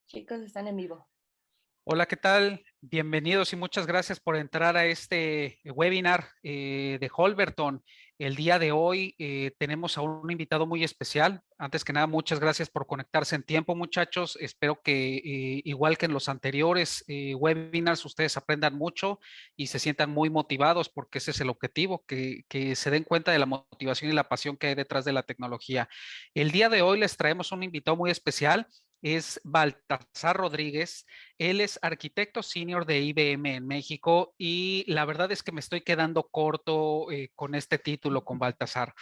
Chicos, están en vivo. Hola, ¿qué tal? Bienvenidos y muchas gracias por entrar a este webinar de Holberton. El día de hoy tenemos a un invitado muy especial. Antes que nada, muchas gracias por conectarse en tiempo, muchachos. Espero que igual que en los anteriores webinars, ustedes aprendan mucho y se sientan muy motivados porque ese es el objetivo, que se den cuenta de la motivación y la pasión que hay detrás de la tecnología. El día de hoy les traemos un invitado muy especial. Es Baltasar Rodríguez. Él es arquitecto senior de IBM en México y la verdad es que me estoy quedando corto con este título, con Baltasar.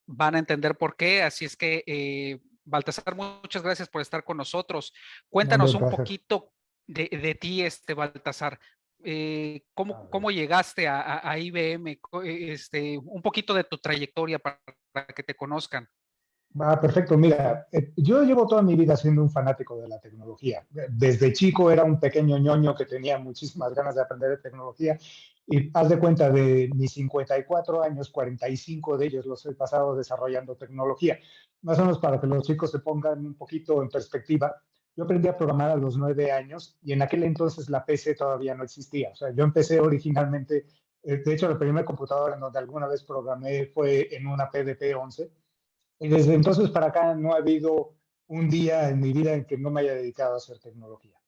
Van a entender por qué, así es que Baltasar, muchas gracias por estar con nosotros. No, hombre, Cuéntanos un un placer. poquito de ti, Baltasar. A ver. ¿Cómo llegaste a IBM? Un poquito de tu trayectoria para que te conozcan. Perfecto. Mira, yo llevo toda mi vida siendo un fanático de la tecnología. Desde chico era un pequeño ñoño que tenía muchísimas ganas de aprender de tecnología y haz de cuenta de mis 54 años, 45 de ellos los he pasado desarrollando tecnología. Más o menos para que los chicos se pongan un poquito en perspectiva. Yo aprendí a programar a los 9 años y en aquel entonces la PC todavía no existía. O sea, yo empecé originalmente, de hecho, la primera computadora en donde alguna vez programé fue en una PDP-11. Y desde entonces para acá no ha habido un día en mi vida en que no me haya dedicado a hacer tecnología.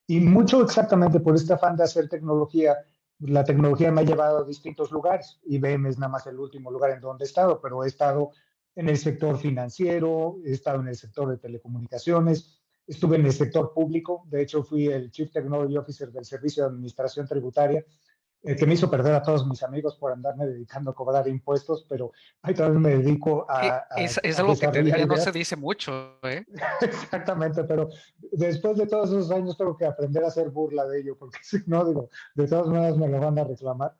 Y mucho exactamente por este afán de hacer tecnología, la tecnología me ha llevado a distintos lugares. IBM es nada más el último lugar en donde he estado, pero he estado en el sector financiero, he estado en el sector de telecomunicaciones, estuve en el sector público, de hecho fui el Chief Technology Officer del Servicio de Administración Tributaria, que me hizo perder a todos mis amigos por andarme dedicando a cobrar impuestos, pero ahí todavía me dedico Es a algo que te desarrollar digo, no se ideas. dice mucho, ¿eh? Exactamente, pero después de todos esos años tengo que aprender a hacer burla de ello, porque si no, digo, de todas maneras me lo van a reclamar.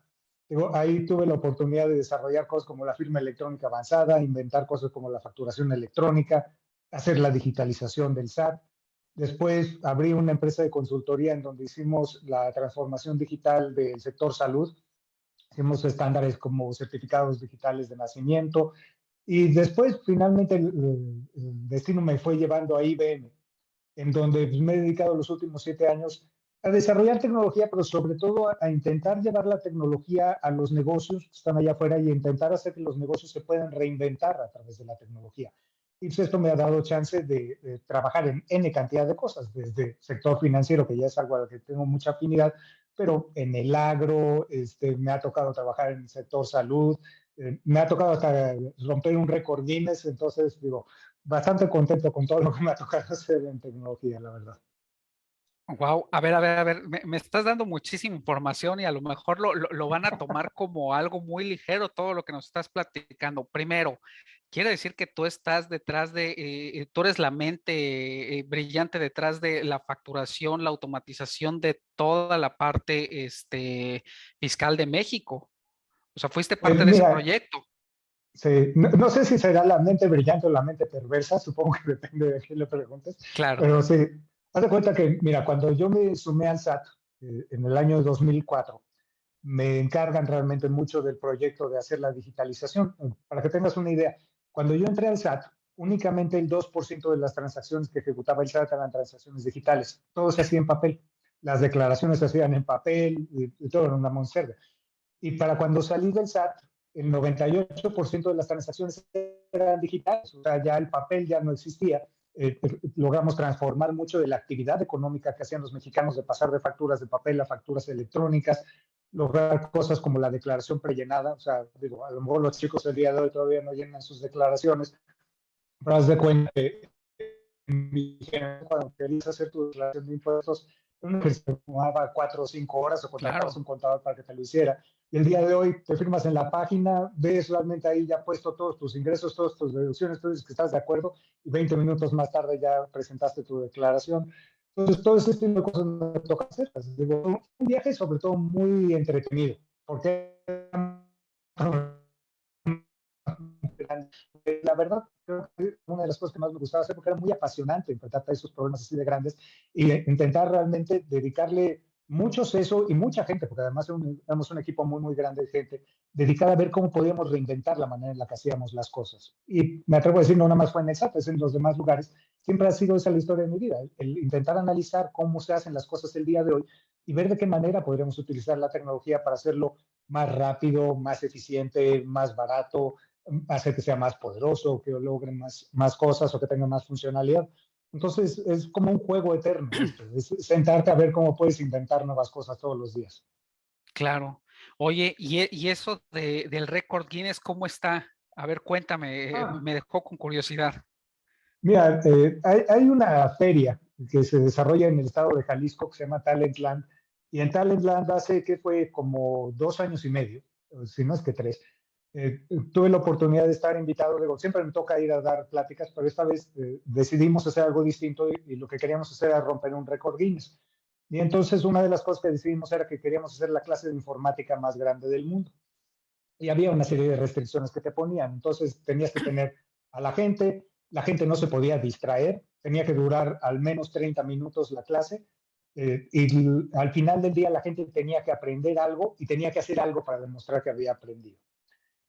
Digo, ahí tuve la oportunidad de desarrollar cosas como la firma electrónica avanzada, inventar cosas como la facturación electrónica, hacer la digitalización del SAT. Después abrí una empresa de consultoría en donde hicimos la transformación digital del sector salud. Hicimos estándares como certificados digitales de nacimiento, y después, finalmente, el destino me fue llevando a IBM, en donde pues, me he dedicado los últimos 7 años a desarrollar tecnología, pero sobre todo a intentar llevar la tecnología a los negocios que están allá afuera y intentar hacer que los negocios se puedan reinventar a través de la tecnología. Y pues esto me ha dado chance de trabajar en N cantidad de cosas, desde sector financiero, que ya es algo a lo que tengo mucha afinidad, pero en el agro, me ha tocado trabajar en el sector salud, me ha tocado hasta romper un récord Guinness, entonces digo, bastante contento con todo lo que me ha tocado hacer en tecnología, la verdad. Wow, a ver, me estás dando muchísima información y a lo mejor lo van a tomar como algo muy ligero todo lo que nos estás platicando. Primero, quiere decir que tú estás detrás tú eres la mente brillante detrás de la facturación, la automatización de toda la parte fiscal de México. O sea, fuiste parte de ese Mira, proyecto. sí, no, no sé si será la mente brillante o la mente perversa, supongo que depende de quién le preguntes, Claro. pero sí, haz de cuenta que, mira, cuando yo me sumé al SAT en el año 2004, me encargan realmente mucho del proyecto de hacer la digitalización. Para que tengas una idea, cuando yo entré al SAT, únicamente el 2% de las transacciones que ejecutaba el SAT eran transacciones digitales. Todo se hacía en papel. Las declaraciones se hacían en papel y todo en una monserga. Y para cuando salí del SAT, el 98% de las transacciones eran digitales, o sea, ya el papel ya no existía. Logramos transformar mucho de la actividad económica que hacían los mexicanos de pasar de facturas de papel a facturas electrónicas, lograr cosas como la declaración prellenada, o sea, digo, a lo mejor los chicos el día de hoy todavía no llenan sus declaraciones, pero haz de cuenta que cuando querías hacer tu declaración de impuestos, un ejercicio tomaba 4 o 5 horas o contratabas Claro. un contador para que te lo hiciera. Y el día de hoy te firmas en la página, ves realmente ahí ya puesto todos tus ingresos, todas tus deducciones, tú dices que estás de acuerdo y 20 minutos más tarde ya presentaste tu declaración. Entonces, todo ese tipo de cosas me toca hacer. Digo, un viaje sobre todo muy entretenido, porque la verdad, creo que una de las cosas que más me gustaba hacer porque era muy apasionante enfrentarte a esos problemas así de grandes y intentar realmente dedicarle muchos eso y mucha gente, porque además éramos un equipo muy, muy grande de gente, dedicada a ver cómo podíamos reinventar la manera en la que hacíamos las cosas. Y me atrevo a decir, no nada más fue en el SAT, es en los demás lugares, siempre ha sido esa la historia de mi vida, el intentar analizar cómo se hacen las cosas el día de hoy y ver de qué manera podríamos utilizar la tecnología para hacerlo más rápido, más eficiente, más barato, hacer que sea más poderoso, que logre más cosas o que tenga más funcionalidad. Entonces es como un juego eterno esto, es sentarte a ver cómo puedes inventar nuevas cosas todos los días. Claro. Oye, y eso del récord Guinness, ¿cómo está? A ver, cuéntame, Ah, me dejó con curiosidad. mira, hay una feria que se desarrolla en el estado de Jalisco que se llama Talentland, y en Talentland hace que fue como 2 años y medio, si no es que tres, tuve la oportunidad de estar invitado, digo, siempre me toca ir a dar pláticas, pero esta vez decidimos hacer algo distinto y lo que queríamos hacer era romper un récord Guinness. Y entonces una de las cosas que decidimos era que queríamos hacer la clase de informática más grande del mundo. Y había una serie de restricciones que te ponían. Entonces tenías que tener a la gente no se podía distraer, tenía que durar al menos 30 minutos la clase, y al final del día la gente tenía que aprender algo y tenía que hacer algo para demostrar que había aprendido.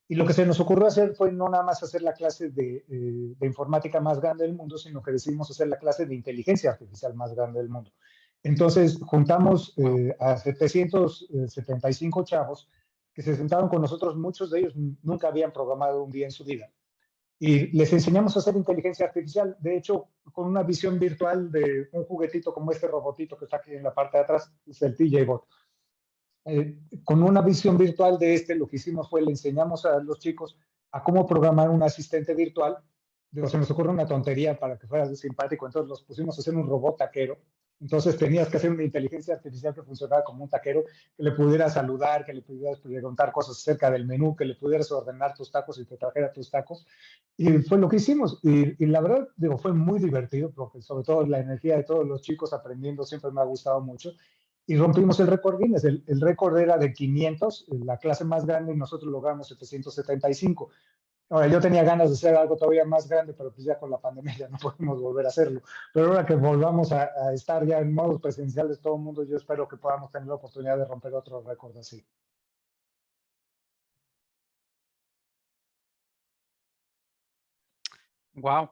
Y lo que se nos ocurrió hacer fue no nada más hacer la clase de informática más grande del mundo, sino que decidimos hacer la clase de inteligencia artificial más grande del mundo. Entonces juntamos Wow. a 775 chavos que se sentaron con nosotros, muchos de ellos nunca habían programado un día en su vida. Y les enseñamos a hacer inteligencia artificial, de hecho, con una visión virtual de un juguetito como este robotito que está aquí en la parte de atrás, es el TJ-Bot. Con una visión virtual de este, lo que hicimos fue le enseñamos a los chicos a cómo programar un asistente virtual. Digo, se nos ocurre una tontería para que fuera simpático, entonces los pusimos a hacer un robot taquero. Entonces tenías que hacer una inteligencia artificial que funcionara como un taquero, que le pudieras saludar, que le pudieras preguntar cosas acerca del menú, que le pudieras ordenar tus tacos y te trajera tus tacos. Y fue lo que hicimos. Y la verdad, digo, fue muy divertido, porque sobre todo la energía de todos los chicos aprendiendo siempre me ha gustado mucho y rompimos el récord Guinness. El récord era de 500, la clase más grande, y nosotros logramos 775. Ahora, yo tenía ganas de hacer algo todavía más grande, pero pues ya con la pandemia ya no podemos volver a hacerlo. Pero ahora que volvamos a estar ya en modos presenciales todo el mundo, yo espero que podamos tener la oportunidad de romper otro récord así. Wow.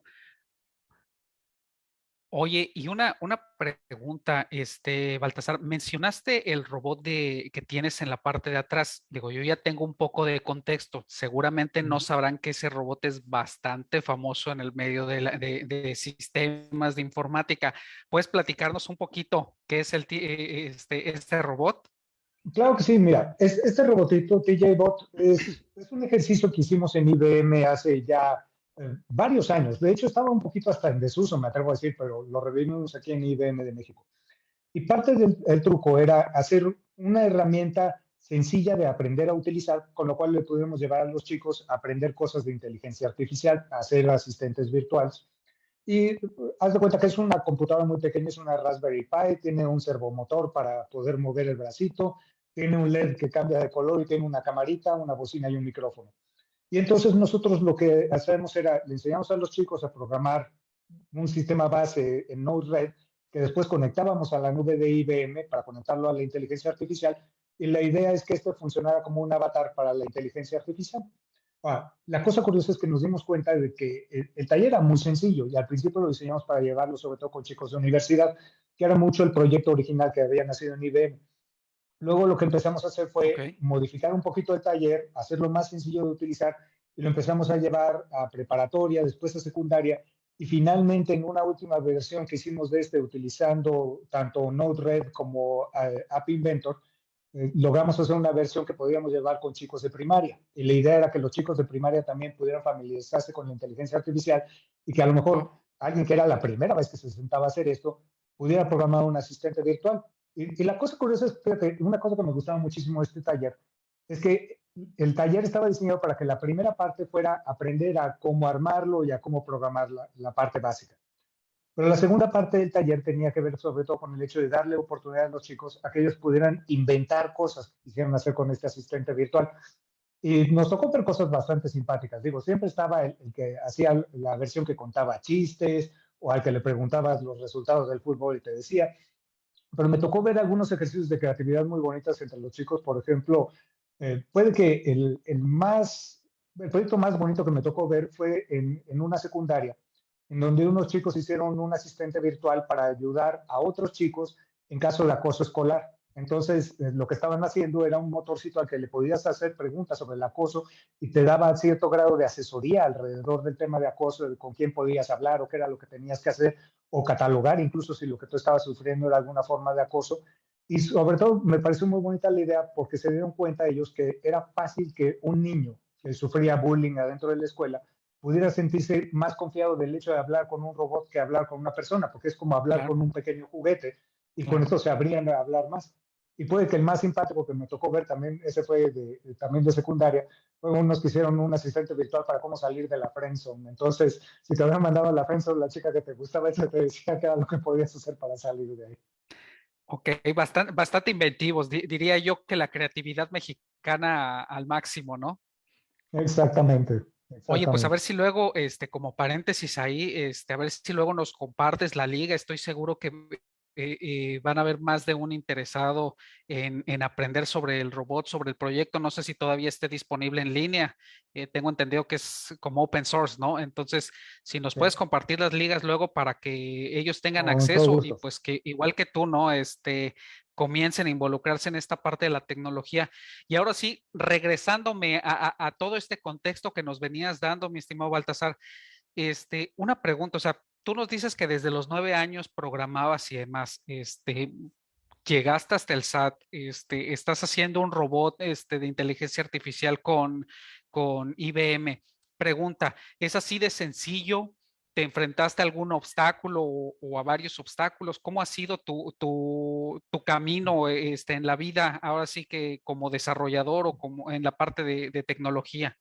Oye, y una pregunta, Baltasar, mencionaste el robot que tienes en la parte de atrás. Digo, yo ya tengo un poco de contexto. Seguramente no sabrán que ese robot es bastante famoso en el medio de sistemas de informática. ¿Puedes platicarnos un poquito qué es este robot? Claro que sí, mira, este robotito TJ-Bot es un ejercicio que hicimos en IBM hace ya varios años. De hecho, estaba un poquito hasta en desuso, me atrevo a decir, pero lo revivimos aquí en IBM de México. Y parte del truco era hacer una herramienta sencilla de aprender a utilizar, con lo cual le pudimos llevar a los chicos a aprender cosas de inteligencia artificial, a hacer asistentes virtuales. Y haz de cuenta que es una computadora muy pequeña, es una Raspberry Pi, tiene un servomotor para poder mover el bracito, tiene un LED que cambia de color y tiene una camarita, una bocina y un micrófono. Y entonces nosotros lo que hacemos era, le enseñamos a los chicos a programar un sistema base en Node-RED que después conectábamos a la nube de IBM para conectarlo a la inteligencia artificial. Y la idea es que esto funcionara como un avatar para la inteligencia artificial. La cosa curiosa es que nos dimos cuenta de que el taller era muy sencillo y al principio lo diseñamos para llevarlo sobre todo con chicos de universidad, que era mucho el proyecto original que había nacido en IBM. Luego lo que empezamos a hacer Ok. fue modificar un poquito el taller, hacerlo más sencillo de utilizar y lo empezamos a llevar a preparatoria, después a secundaria y finalmente en una última versión que hicimos de este utilizando tanto Node-RED como App Inventor, logramos hacer una versión que podíamos llevar con chicos de primaria. Y la idea era que los chicos de primaria también pudieran familiarizarse con la inteligencia artificial y que a lo mejor Oh, alguien que era la primera vez que se sentaba a hacer esto pudiera programar un asistente virtual. Y la cosa curiosa es, fíjate, una cosa que me gustaba muchísimo de este taller es que el taller estaba diseñado para que la primera parte fuera aprender a cómo armarlo y a cómo programar la parte básica. Pero la segunda parte del taller tenía que ver sobre todo con el hecho de darle oportunidad a los chicos a que ellos pudieran inventar cosas que quisieran hacer con este asistente virtual. Y nos tocó ver cosas bastante simpáticas. Digo, siempre estaba el que hacía la versión que contaba chistes o al que le preguntabas los resultados del fútbol y te decía. pero me tocó ver algunos ejercicios de creatividad muy bonitas entre los chicos. Por ejemplo, puede que el proyecto más bonito que me tocó ver fue en una secundaria, en donde unos chicos hicieron un asistente virtual para ayudar a otros chicos en caso de acoso escolar. Entonces, lo que estaban haciendo era un motorcito al que le podías hacer preguntas sobre el acoso y te daba cierto grado de asesoría alrededor del tema de acoso, de con quién podías hablar o qué era lo que tenías que hacer, o catalogar incluso si lo que tú estabas sufriendo era alguna forma de acoso. Y sobre todo me pareció muy bonita la idea porque se dieron cuenta ellos que era fácil que un niño que sufría bullying adentro de la escuela pudiera sentirse más confiado del hecho de hablar con un robot que hablar con una persona, porque es como hablar Claro, con un pequeño juguete y con claro. esto se abrían a hablar más. Y puede que el más simpático que me tocó ver también, ese fue también de secundaria, fue unos que hicieron un asistente virtual para cómo salir de la friendzone. Entonces, si te habían mandado a la friendzone la chica que te gustaba, ella te decía que era lo que podías hacer para salir de ahí. Ok, bastante inventivos. Diría yo que la creatividad mexicana al máximo, ¿no? Exactamente, Oye, pues a exactamente. ver si luego, como paréntesis ahí, a ver si luego nos compartes la liga. Estoy seguro que van a haber más de un interesado en aprender sobre el robot, sobre el proyecto. No sé si todavía esté disponible en línea. Tengo entendido que es como open source, ¿no? Entonces, si nos Sí, puedes compartir las ligas luego para que ellos tengan con todo acceso y gusto. pues que igual que tú, ¿no? Comiencen a involucrarse en esta parte de la tecnología. Y ahora sí, regresándome a todo este contexto que nos venías dando, mi estimado Baltasar, una pregunta, o sea, tú nos dices que desde los 9 años programabas y demás, llegaste hasta el SAT, estás haciendo un robot, de inteligencia artificial con IBM. Pregunta, ¿es así de sencillo? ¿Te enfrentaste a algún obstáculo o a varios obstáculos? ¿Cómo ha sido tu camino, en la vida, ahora sí que como desarrollador o como en la parte de tecnología?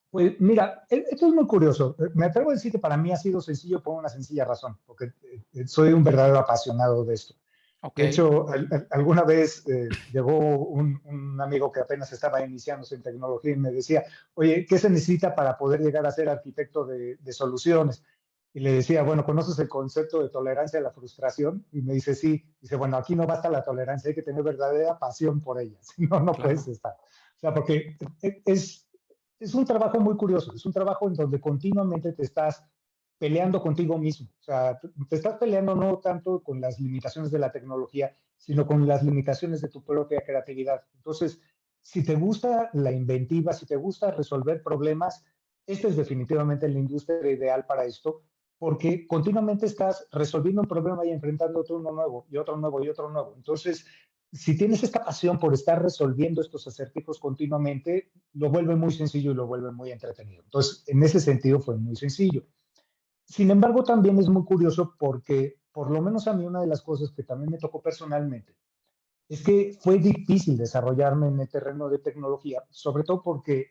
Pues mira, esto es muy curioso. Me atrevo a decir que para mí ha sido sencillo por una sencilla razón, porque soy un verdadero apasionado de esto. Ok, De hecho, alguna vez llegó un amigo que apenas estaba iniciándose en tecnología y me decía, oye, ¿qué se necesita para poder llegar a ser arquitecto de soluciones? Y le decía, bueno, ¿conoces el concepto de tolerancia a la frustración? Y me dice, sí. Dice, bueno, aquí no basta la tolerancia, hay que tener verdadera pasión por ella, si no, no puedes claro, estar. O sea, porque es un trabajo muy curioso, es un trabajo en donde continuamente te estás peleando contigo mismo. O sea, te estás peleando no tanto con las limitaciones de la tecnología, sino con las limitaciones de tu propia creatividad. Entonces, si te gusta la inventiva, si te gusta resolver problemas, esta es definitivamente la industria ideal para esto, porque continuamente estás resolviendo un problema y enfrentándote uno nuevo y otro nuevo y otro nuevo. Entonces, si tienes esta pasión por estar resolviendo estos acertijos continuamente, lo vuelve muy sencillo y lo vuelve muy entretenido. Entonces, en ese sentido fue muy sencillo. Sin embargo, también es muy curioso porque, por lo menos a mí, una de las cosas que también me tocó personalmente es que fue difícil desarrollarme en el terreno de tecnología, sobre todo porque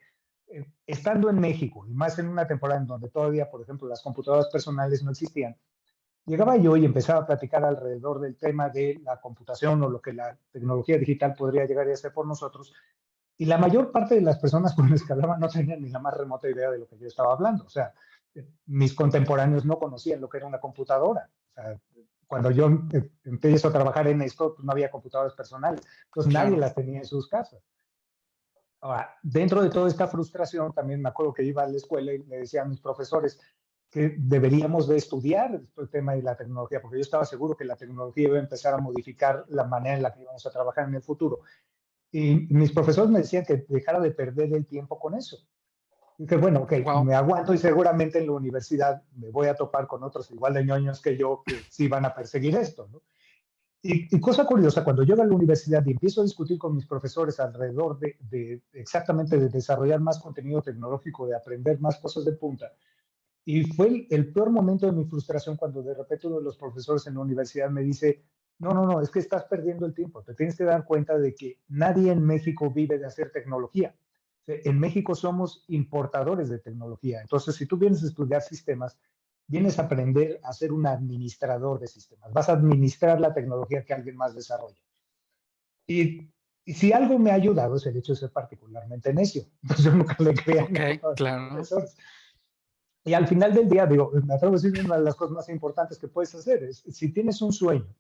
estando en México y más en una temporada en donde todavía, por ejemplo, las computadoras personales no existían, llegaba yo y empezaba a platicar alrededor del tema de la computación o lo que la tecnología digital podría llegar a ser por nosotros. Y la mayor parte de las personas con las que hablaba no tenían ni la más remota idea de lo que yo estaba hablando. O sea, mis contemporáneos no conocían lo que era una computadora. O sea, cuando yo empiezo a trabajar en esto, pues no había computadoras personales. Entonces nadie claro. las tenía en sus casas. Ahora, dentro de toda esta frustración, también me acuerdo que iba a la escuela y le decía a mis profesores que deberíamos de estudiar el tema de la tecnología, porque yo estaba seguro que la tecnología iba a empezar a modificar la manera en la que íbamos a trabajar en el futuro. Y mis profesores me decían que dejara de perder el tiempo con eso. Y que bueno, ok, Wow. me aguanto y seguramente en la universidad me voy a topar con otros igual de ñoños que yo que sí van a perseguir esto, ¿no? Y cosa curiosa, cuando llego a la universidad y empiezo a discutir con mis profesores alrededor de exactamente de desarrollar más contenido tecnológico, de aprender más cosas de punta, y fue el peor momento de mi frustración cuando de repente uno de los profesores en la universidad me dice, no, no, no, es que estás perdiendo el tiempo, te tienes que dar cuenta de que nadie en México vive de hacer tecnología. En México somos importadores de tecnología, entonces si tú vienes a estudiar sistemas, vienes a aprender a ser un administrador de sistemas, vas a administrar la tecnología que alguien más desarrolla. Y si algo me ha ayudado es el hecho de ser particularmente necio, entonces yo nunca le creía a Ok, ninguno de mis claro. profesores. Y al final del día, digo, me atrevo a decir una de las cosas más importantes que puedes hacer es, si tienes un sueño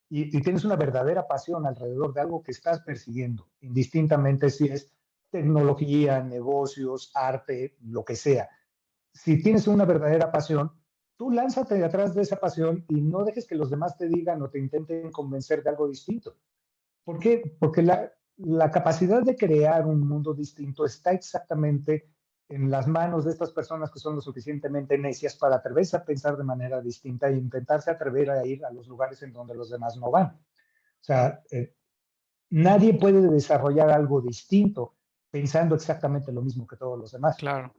y tienes una verdadera pasión alrededor de algo que estás persiguiendo, indistintamente si es tecnología, negocios, arte, lo que sea. Si tienes una verdadera pasión, tú lánzate detrás de esa pasión y no dejes que los demás te digan o te intenten convencer de algo distinto. ¿Por qué? Porque la capacidad de crear un mundo distinto está exactamente en las manos de estas personas que son lo suficientemente necias para atreverse a pensar de manera distinta e intentarse atrever a ir a los lugares en donde los demás no van. O sea, nadie puede desarrollar algo distinto pensando exactamente lo mismo que todos los demás. Claro.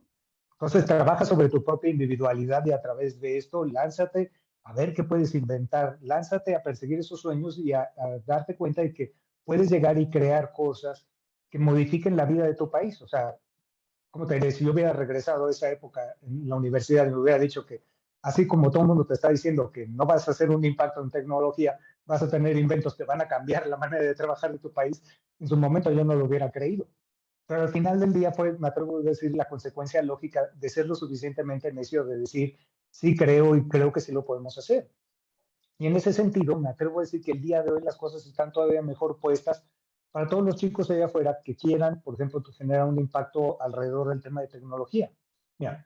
Entonces, trabaja sobre tu propia individualidad y a través de esto, lánzate a ver qué puedes inventar, lánzate a perseguir esos sueños y a darte cuenta de que puedes llegar y crear cosas que modifiquen la vida de tu país. O sea, como te diré, si yo hubiera regresado a esa época en la universidad y me hubiera dicho que, así como todo el mundo te está diciendo que no vas a hacer un impacto en tecnología, vas a tener inventos que van a cambiar la manera de trabajar de tu país, en su momento yo no lo hubiera creído. Pero al final del día fue, me atrevo a decir, la consecuencia lógica de ser lo suficientemente necio de decir, sí creo y creo que sí lo podemos hacer. Y en ese sentido, me atrevo a decir que el día de hoy las cosas están todavía mejor puestas para todos los chicos allá afuera que quieran, por ejemplo, generar un impacto alrededor del tema de tecnología. Mira,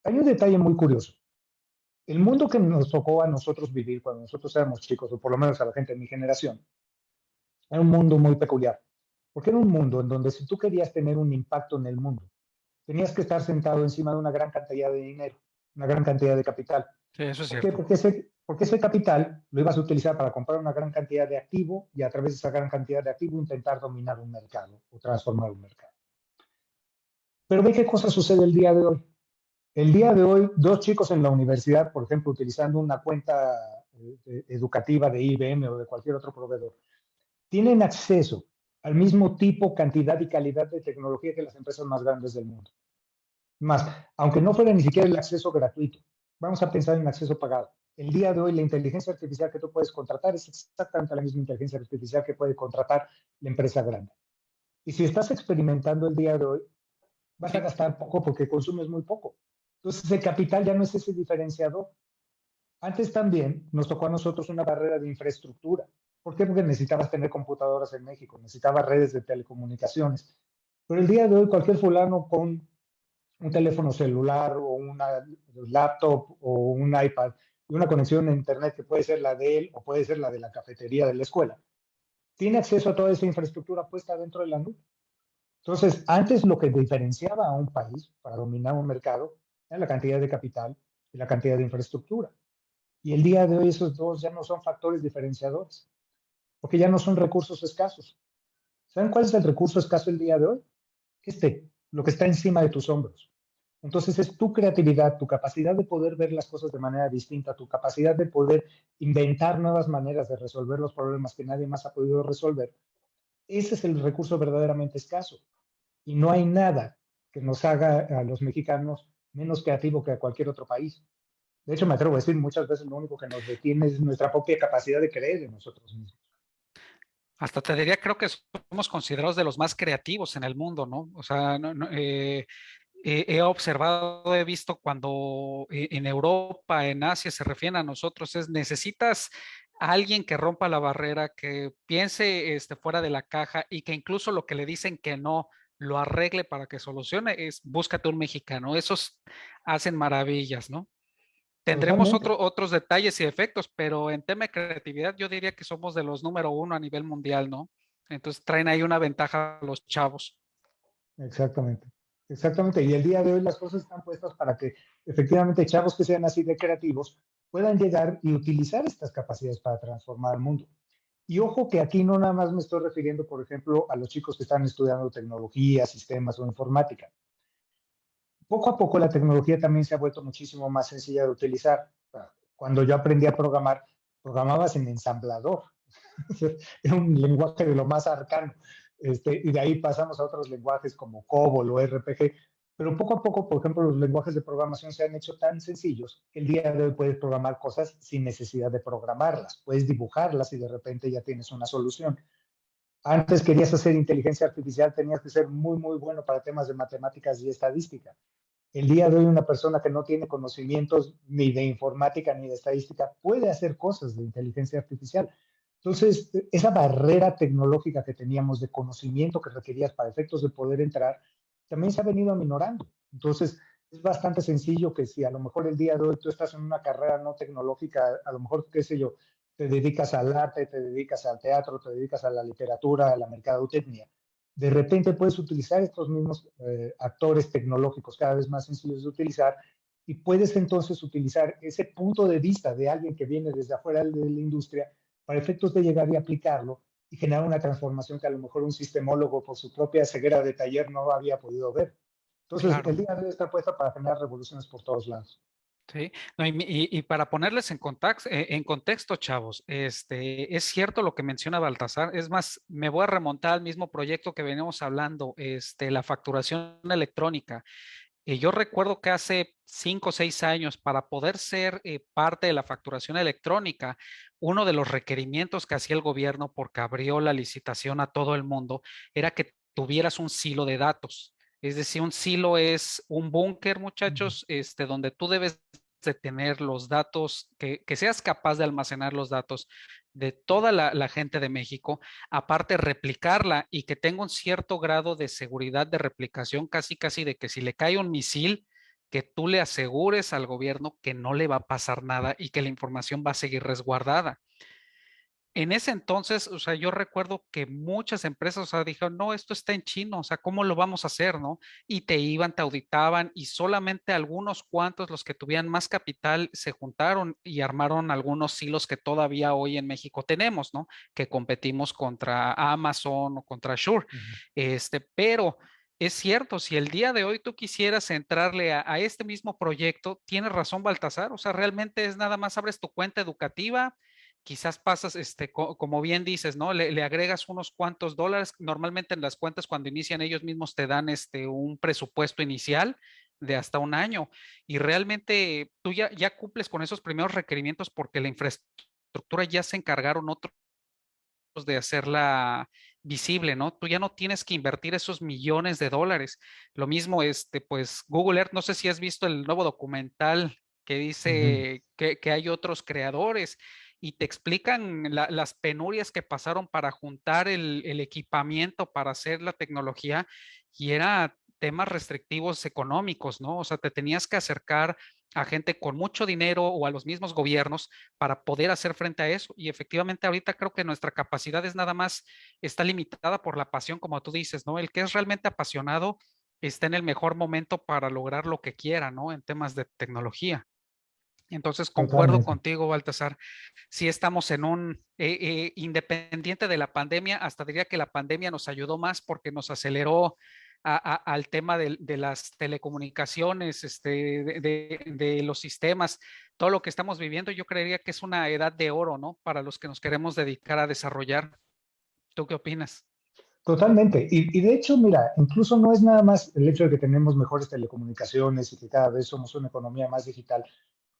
hay un detalle muy curioso. El mundo que nos tocó a nosotros vivir cuando nosotros éramos chicos, o por lo menos a la gente de mi generación, era un mundo muy peculiar. Porque era un mundo en donde si tú querías tener un impacto en el mundo, tenías que estar sentado encima de una gran cantidad de dinero, una gran cantidad de capital. Sí, eso es ¿Por qué? cierto. Porque ese capital lo ibas a utilizar para comprar una gran cantidad de activo y a través de esa gran cantidad de activo intentar dominar un mercado o transformar un mercado. Pero ve qué cosa sucede el día de hoy. El día de hoy, dos chicos en la universidad, por ejemplo, utilizando una cuenta educativa de IBM o de cualquier otro proveedor, tienen acceso al mismo tipo, cantidad y calidad de tecnología que las empresas más grandes del mundo. Más, aunque no fuera ni siquiera el acceso gratuito, vamos a pensar en acceso pagado. El día de hoy, la inteligencia artificial que tú puedes contratar es exactamente la misma inteligencia artificial que puede contratar la empresa grande. Y si estás experimentando el día de hoy, vas a Sí, gastar poco porque consumes muy poco. Entonces, el capital ya no es ese diferenciador. Antes también nos tocó a nosotros una barrera de infraestructura. ¿Por qué? Porque necesitabas tener computadoras en México, necesitabas redes de telecomunicaciones. Pero el día de hoy, cualquier fulano con un teléfono celular o una laptop o un iPad y una conexión a Internet que puede ser la de él o puede ser la de la cafetería de la escuela, tiene acceso a toda esa infraestructura puesta dentro de la nube. Entonces, antes lo que diferenciaba a un país para dominar un mercado era la cantidad de capital y la cantidad de infraestructura. Y el día de hoy esos dos ya no son factores diferenciadores, porque ya no son recursos escasos. ¿Saben cuál es el recurso escaso el día de hoy? Lo que está encima de tus hombros. Entonces es tu creatividad, tu capacidad de poder ver las cosas de manera distinta, tu capacidad de poder inventar nuevas maneras de resolver los problemas que nadie más ha podido resolver. Ese es el recurso verdaderamente escaso. Y no hay nada que nos haga a los mexicanos menos creativos que a cualquier otro país. De hecho, me atrevo a decir, muchas veces lo único que nos detiene es nuestra propia capacidad de creer en nosotros mismos. hasta te diría, creo que somos considerados de los más creativos en el mundo, ¿no? O sea, he observado, he visto cuando en Europa, en Asia se refieren a nosotros, necesitas a alguien que rompa la barrera, que piense fuera de la caja y que incluso lo que le dicen que no lo arregle para que solucione, búscate un mexicano. Esos hacen maravillas, ¿no? Tendremos Totalmente. otros detalles y efectos, pero en tema de creatividad yo diría que somos de los número uno a nivel mundial, ¿no? Entonces traen ahí una ventaja a los chavos. Exactamente. Exactamente. Y el día de hoy las cosas están puestas para que efectivamente chavos que sean así de creativos puedan llegar y utilizar estas capacidades para transformar el mundo. Y ojo que aquí no nada más me estoy refiriendo, por ejemplo, a los chicos que están estudiando tecnología, sistemas o informática. Poco a poco la tecnología también se ha vuelto muchísimo más sencilla de utilizar. Cuando yo aprendí a programar, programabas en ensamblador. Era un lenguaje de lo más arcano. Y de ahí pasamos a otros lenguajes como COBOL o RPG. Pero poco a poco, por ejemplo, los lenguajes de programación se han hecho tan sencillos que el día de hoy puedes programar cosas sin necesidad de programarlas. Puedes dibujarlas y de repente ya tienes una solución. Antes querías hacer inteligencia artificial, tenías que ser muy, muy bueno para temas de matemáticas y estadística. El día de hoy una persona que no tiene conocimientos ni de informática ni de estadística puede hacer cosas de inteligencia artificial. Entonces, esa barrera tecnológica que teníamos de conocimiento que requerías para efectos de poder entrar, también se ha venido aminorando. Entonces, es bastante sencillo que si a lo mejor el día de hoy tú estás en una carrera no tecnológica, a lo mejor, qué sé yo, te dedicas al arte, te dedicas al teatro, te dedicas a la literatura, a la mercadotecnia, de repente puedes utilizar estos mismos actores tecnológicos cada vez más sencillos de utilizar y puedes entonces utilizar ese punto de vista de alguien que viene desde afuera de la industria para efectos de llegar y aplicarlo y generar una transformación que a lo mejor un sistemólogo por su propia ceguera de taller no había podido ver. Entonces, Claro. el día de hoy está puesta para generar revoluciones por todos lados. Sí, no, y para ponerles en contexto, chavos, es cierto lo que menciona Baltasar. Es más, me voy a remontar al mismo proyecto que veníamos hablando, la facturación electrónica. Yo recuerdo que hace 5 o 6 años, para poder ser parte de la facturación electrónica, uno de los requerimientos que hacía el gobierno, porque abrió la licitación a todo el mundo, era que tuvieras un silo de datos. Es decir, un silo es un búnker, muchachos, donde tú debes de tener los datos, que seas capaz de almacenar los datos de toda la gente de México, aparte replicarla y que tenga un cierto grado de seguridad de replicación, casi casi de que si le cae un misil, que tú le asegures al gobierno que no le va a pasar nada y que la información va a seguir resguardada. En ese entonces, o sea, yo recuerdo que muchas empresas, o sea, dijeron, no, esto está en chino, o sea, ¿cómo lo vamos a hacer, no? Y te iban, te auditaban y solamente algunos cuantos, los que tuvieran más capital, se juntaron y armaron algunos silos que todavía hoy en México tenemos, ¿no? Que competimos contra Amazon o contra Shure. Uh -huh. Pero es cierto, si el día de hoy tú quisieras entrarle a este mismo proyecto, tienes razón, Baltasar, o sea, realmente es nada más abres tu cuenta educativa, quizás pasas, como bien dices, ¿no? Le agregas unos cuantos dólares. Normalmente en las cuentas cuando inician ellos mismos te dan un presupuesto inicial de hasta un año y realmente tú ya cumples con esos primeros requerimientos porque la infraestructura ya se encargaron otros de hacerla visible, ¿no? Tú ya no tienes que invertir esos millones de dólares. Lo mismo, pues Google Earth, no sé si has visto el nuevo documental que Uh -huh. dice que hay otros creadores y te explican las penurias que pasaron para juntar el equipamiento para hacer la tecnología y era temas restrictivos económicos, ¿no? O sea, te tenías que acercar a gente con mucho dinero o a los mismos gobiernos para poder hacer frente a eso. Y efectivamente ahorita creo que nuestra capacidad es nada más, está limitada por la pasión, como tú dices, ¿no? El que es realmente apasionado está en el mejor momento para lograr lo que quiera, ¿no? En temas de tecnología. Entonces, concuerdo Totalmente. contigo, Baltasar. Sí estamos en independiente de la pandemia, hasta diría que la pandemia nos ayudó más porque nos aceleró al tema de las telecomunicaciones, de los sistemas, todo lo que estamos viviendo. Yo creería que es una edad de oro, ¿no? Para los que nos queremos dedicar a desarrollar. ¿Tú qué opinas? Totalmente. Y de hecho, mira, incluso no es nada más el hecho de que tenemos mejores telecomunicaciones y que cada vez somos una economía más digital.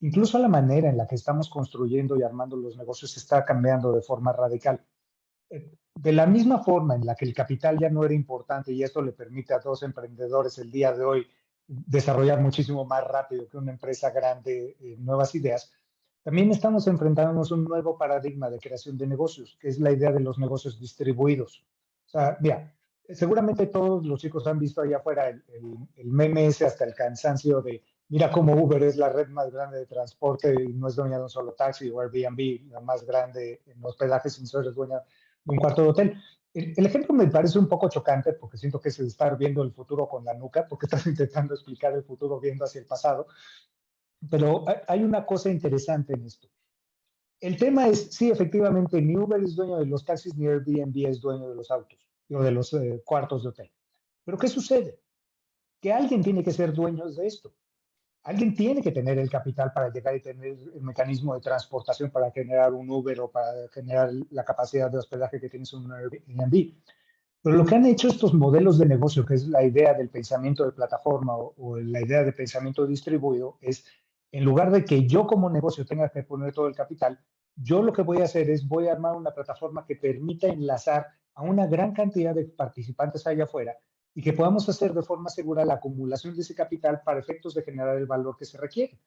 Incluso la manera en la que estamos construyendo y armando los negocios está cambiando de forma radical. De la misma forma en la que el capital ya no era importante y esto le permite a dos emprendedores el día de hoy desarrollar muchísimo más rápido que una empresa grande nuevas ideas, también estamos enfrentándonos a un nuevo paradigma de creación de negocios, que es la idea de los negocios distribuidos. O sea, mira, seguramente todos los chicos han visto allá afuera el meme ese hasta el cansancio de mira cómo Uber es la red más grande de transporte y no es dueña de un solo taxi, o Airbnb, la más grande en hospedaje sin ser dueña de un cuarto de hotel. El ejemplo me parece un poco chocante porque siento que es estar viendo el futuro con la nuca, porque estás intentando explicar el futuro viendo hacia el pasado, pero hay una cosa interesante en esto. El tema es, sí, efectivamente, ni Uber es dueño de los taxis, ni Airbnb es dueño de los autos o de los cuartos de hotel. Pero ¿qué sucede? Que alguien tiene que ser dueño de esto. Alguien tiene que tener el capital para llegar y tener el mecanismo de transportación para generar un Uber o para generar la capacidad de hospedaje que tienes un Airbnb. Pero lo que han hecho estos modelos de negocio, que es la idea del pensamiento de plataforma o la idea de pensamiento distribuido, es en lugar de que yo como negocio tenga que poner todo el capital, yo lo que voy a hacer es voy a armar una plataforma que permita enlazar a una gran cantidad de participantes allá afuera y que podamos hacer de forma segura la acumulación de ese capital para efectos de generar el valor que se requiere.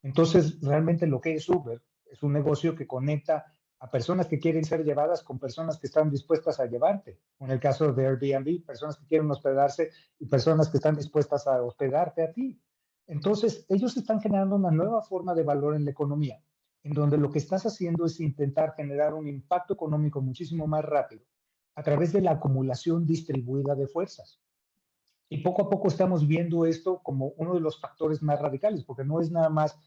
Entonces, realmente lo que es Uber es un negocio que conecta a personas que quieren ser llevadas con personas que están dispuestas a llevarte. En el caso de Airbnb, personas que quieren hospedarse y personas que están dispuestas a hospedarte a ti. Entonces, ellos están generando una nueva forma de valor en la economía, en donde lo que estás haciendo es intentar generar un impacto económico muchísimo más rápido a través de la acumulación distribuida de fuerzas. Y poco a poco estamos viendo esto como uno de los factores más radicales, porque no es nada más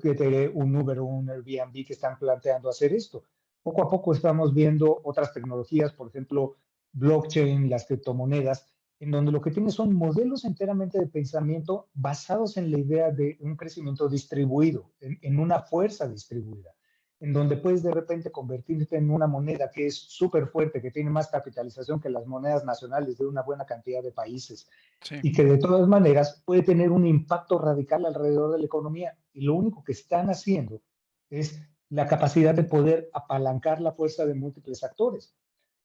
que un Uber o un Airbnb que están planteando hacer esto. Poco a poco estamos viendo otras tecnologías, por ejemplo, blockchain, las criptomonedas, en donde lo que tiene son modelos enteramente de pensamiento basados en la idea de un crecimiento distribuido, en una fuerza distribuida, en donde puedes de repente convertirte en una moneda que es súper fuerte, que tiene más capitalización que las monedas nacionales de una buena cantidad de países Sí. y que de todas maneras puede tener un impacto radical alrededor de la economía. Y lo único que están haciendo es la capacidad de poder apalancar la fuerza de múltiples actores.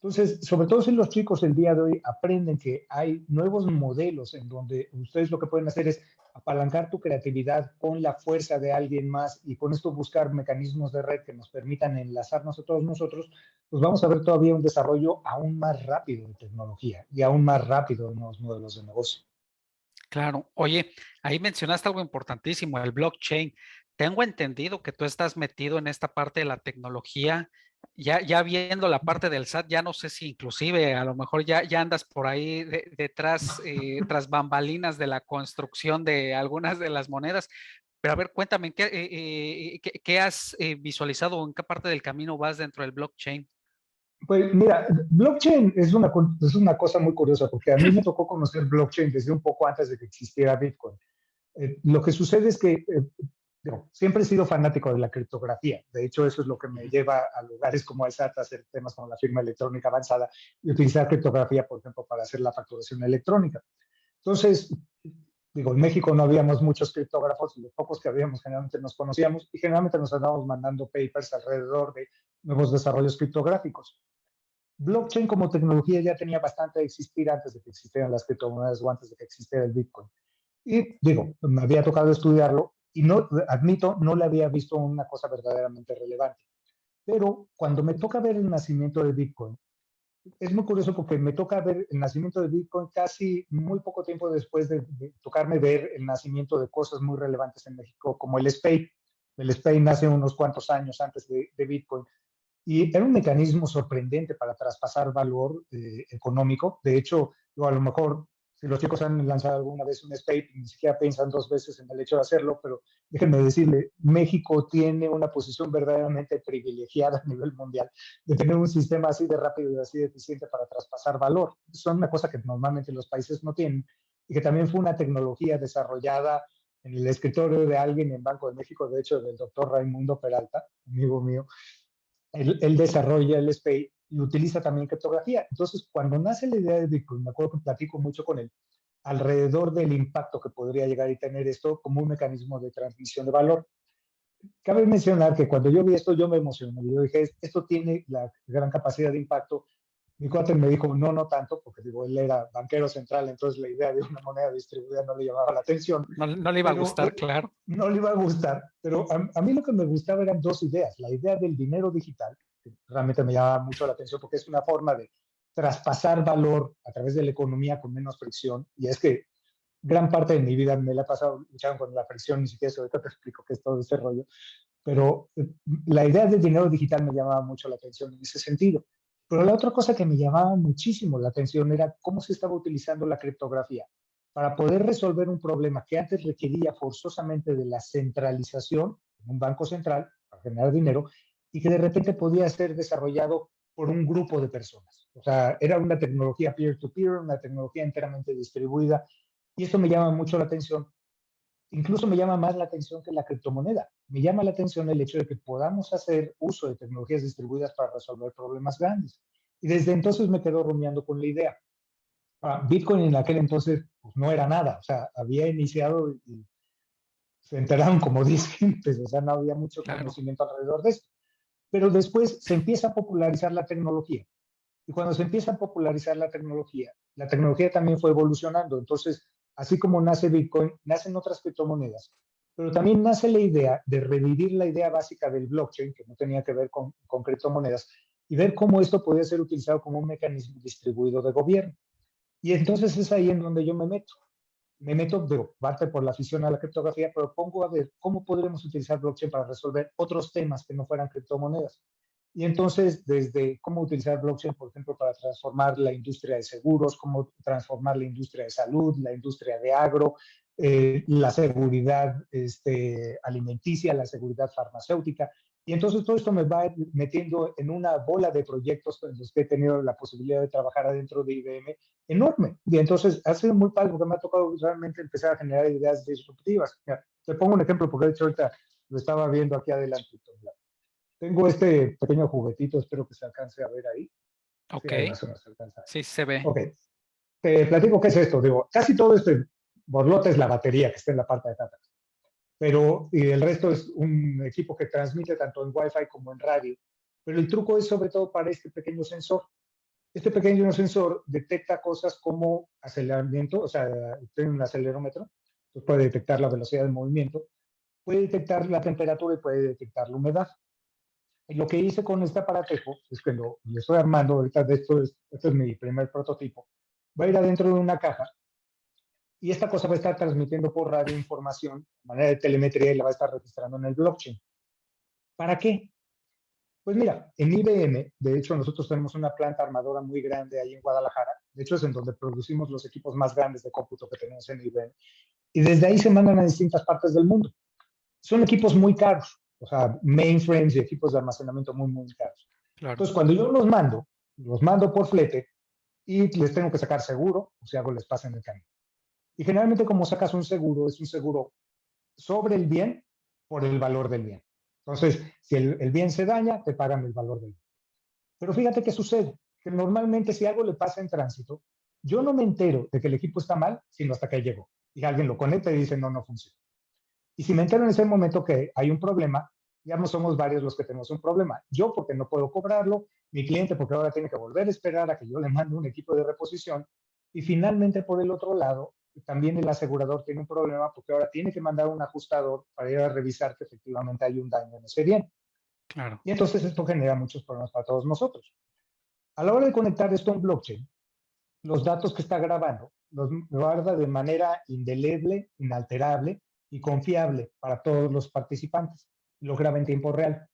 Entonces, sobre todo si los chicos el día de hoy aprenden que hay nuevos modelos en donde ustedes lo que pueden hacer es apalancar tu creatividad con la fuerza de alguien más y con esto buscar mecanismos de red que nos permitan enlazarnos a todos nosotros, pues vamos a ver todavía un desarrollo aún más rápido de tecnología y aún más rápido de nuevos modelos de negocio. Claro. Oye, ahí mencionaste algo importantísimo, el blockchain. Tengo entendido que tú estás metido en esta parte de la tecnología. Ya viendo la parte del SAT, ya no sé si inclusive a lo mejor ya andas por ahí detrás, tras bambalinas de la construcción de algunas de las monedas. Pero a ver, cuéntame, ¿qué has visualizado o en qué parte del camino vas dentro del blockchain? Pues mira, blockchain es una cosa muy curiosa porque a mí me tocó conocer blockchain desde un poco antes de que existiera Bitcoin. Lo que sucede es que siempre he sido fanático de la criptografía. De hecho, eso es lo que me lleva a lugares como el SAT a hacer temas como la firma electrónica avanzada y utilizar criptografía, por ejemplo, para hacer la facturación electrónica. Entonces, en México no habíamos muchos criptógrafos, los pocos que habíamos generalmente nos conocíamos y generalmente nos andábamos mandando papers alrededor de nuevos desarrollos criptográficos. Blockchain como tecnología ya tenía bastante de existir antes de que existieran las criptomonedas o antes de que existiera el Bitcoin. Y me había tocado estudiarlo y no, admito, no le había visto una cosa verdaderamente relevante. Pero cuando me toca ver el nacimiento de Bitcoin, es muy curioso porque me toca ver el nacimiento de Bitcoin casi muy poco tiempo después de tocarme ver el nacimiento de cosas muy relevantes en México, como el SPAY. El SPAY nace unos cuantos años antes de Bitcoin y era un mecanismo sorprendente para traspasar valor económico. De hecho, a lo mejor, si los chicos han lanzado alguna vez un SPAY, ni siquiera piensan dos veces en el hecho de hacerlo, pero déjenme decirle, México tiene una posición verdaderamente privilegiada a nivel mundial de tener un sistema así de rápido y así de eficiente para traspasar valor. Son una cosa que normalmente los países no tienen y que también fue una tecnología desarrollada en el escritorio de alguien en Banco de México, de hecho, del doctor Raimundo Peralta, amigo mío. Él desarrolla el SPAY y utiliza también criptografía. Entonces, cuando nace la idea de Bitcoin, me acuerdo que platico mucho con él alrededor del impacto que podría llegar a tener esto como un mecanismo de transmisión de valor. Cabe mencionar que cuando yo vi esto, yo me emocioné. Yo dije, esto tiene la gran capacidad de impacto. Mi cuate me dijo, no, no tanto, porque él era banquero central, entonces la idea de una moneda distribuida no le llamaba la atención, No, no le iba a pero gustar, claro. no le iba a gustar. Pero a mí lo que me gustaba eran dos ideas. La idea del dinero digital, que realmente me llamaba mucho la atención porque es una forma de traspasar valor a través de la economía con menos fricción. Y es que gran parte de mi vida me la he pasado luchando con la fricción, ni siquiera eso, ahorita te explico qué es todo ese rollo. Pero la idea del dinero digital me llamaba mucho la atención en ese sentido. Pero la otra cosa que me llamaba muchísimo la atención era cómo se estaba utilizando la criptografía para poder resolver un problema que antes requería forzosamente de la centralización en un banco central para generar dinero y que de repente podía ser desarrollado por un grupo de personas. O sea, era una tecnología peer-to-peer, una tecnología enteramente distribuida y esto me llama mucho la atención. Incluso me llama más la atención que la criptomoneda. Me llama la atención el hecho de que podamos hacer uso de tecnologías distribuidas para resolver problemas grandes. Y desde entonces me quedo rumiando con la idea. Bitcoin en aquel entonces pues, no era nada, o sea, había iniciado y se enteraron como 10 gentes, o sea, no había mucho Claro. conocimiento alrededor de esto. Pero después se empieza a popularizar la tecnología. Y cuando se empieza a popularizar la tecnología también fue evolucionando. Entonces, así como nace Bitcoin, nacen otras criptomonedas pero también nace la idea de revivir la idea básica del blockchain, que no tenía que ver con criptomonedas, y ver cómo esto podía ser utilizado como un mecanismo distribuido de gobierno. Y entonces es ahí en donde yo me meto. Me meto, digo, parte por la afición a la criptografía, pero pongo a ver cómo podríamos utilizar blockchain para resolver otros temas que no fueran criptomonedas. Y entonces, desde cómo utilizar blockchain, por ejemplo, para transformar la industria de seguros, cómo transformar la industria de salud, la industria de agro, la seguridad alimenticia, la seguridad farmacéutica. Y entonces todo esto me va metiendo en una bola de proyectos en los que he tenido la posibilidad de trabajar adentro de IBM enorme. Y entonces ha sido muy padre porque me ha tocado realmente empezar a generar ideas disruptivas. Mira, te pongo un ejemplo porque de hecho ahorita lo estaba viendo aquí adelante. Tengo este pequeño juguetito, espero que se alcance a ver ahí. Sí, Ok, ahí más o menos se alcanza. sí se ve. Ok, te platico qué es esto. Digo, casi todo este borlote es la batería que está en la parte de acá, pero y el resto es un equipo que transmite tanto en Wi-Fi como en radio. Pero el truco es sobre todo para este pequeño sensor. Este pequeño sensor detecta cosas como aceleramiento, o sea, tiene un acelerómetro, pues puede detectar la velocidad del movimiento, puede detectar la temperatura y puede detectar la humedad. Y lo que hice con este aparatejo es que lo estoy armando ahorita, este es mi primer prototipo, va a ir adentro de una caja y esta cosa va a estar transmitiendo por radio información de manera de telemetría y la va a estar registrando en el blockchain. ¿Para qué? Pues mira, en IBM, de hecho, nosotros tenemos una planta armadora muy grande ahí en Guadalajara. De hecho, es en donde producimos los equipos más grandes de cómputo que tenemos en IBM. Y desde ahí se mandan a distintas partes del mundo. Son equipos muy caros, o sea, mainframes y equipos de almacenamiento muy, muy caros. Claro. Entonces, cuando yo los mando por flete y les tengo que sacar seguro, o si algo les pasa en el camino. Y generalmente, como sacas un seguro, es un seguro sobre el bien por el valor del bien. Entonces, si el bien se daña, te pagan el valor del bien. Pero fíjate qué sucede, que normalmente si algo le pasa en tránsito, yo no me entero de que el equipo está mal, sino hasta que llegó. Y alguien lo conecta y dice, no, no funciona. Y si me entero en ese momento que hay un problema, ya no somos varios los que tenemos un problema. Yo porque no puedo cobrarlo, mi cliente porque ahora tiene que volver a esperar a que yo le mande un equipo de reposición. Y finalmente por el otro lado, también el asegurador tiene un problema porque ahora tiene que mandar un ajustador para ir a revisar que efectivamente hay un daño en ese bien. Claro, Y entonces esto genera muchos problemas para todos nosotros. A la hora de conectar esto en blockchain, los datos que está grabando los guarda de manera indeleble, inalterable y confiable para todos los participantes. Lo graba en tiempo real.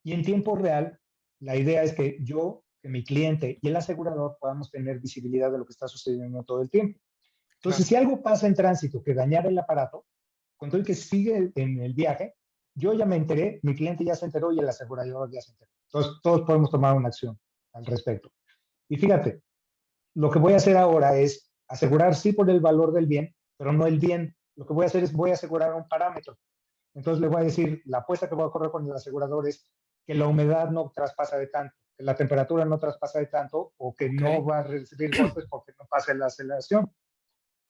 Y en tiempo real, la idea es que yo, que mi cliente y el asegurador podamos tener visibilidad de lo que está sucediendo todo el tiempo. Entonces, claro. si algo pasa en tránsito que dañara el aparato, con todo el que sigue en el viaje, yo ya me enteré, mi cliente ya se enteró y el asegurador ya se enteró. Entonces, todos podemos tomar una acción al respecto. Y fíjate, lo que voy a hacer ahora es asegurar sí por el valor del bien, pero no el bien. Lo que voy a hacer es voy a asegurar un parámetro. Entonces le voy a decir, la apuesta que voy a correr con el asegurador es que la humedad no traspasa de tanto, que la temperatura no traspasa de tanto o que Ok. no va a recibir golpes porque no pase la aceleración.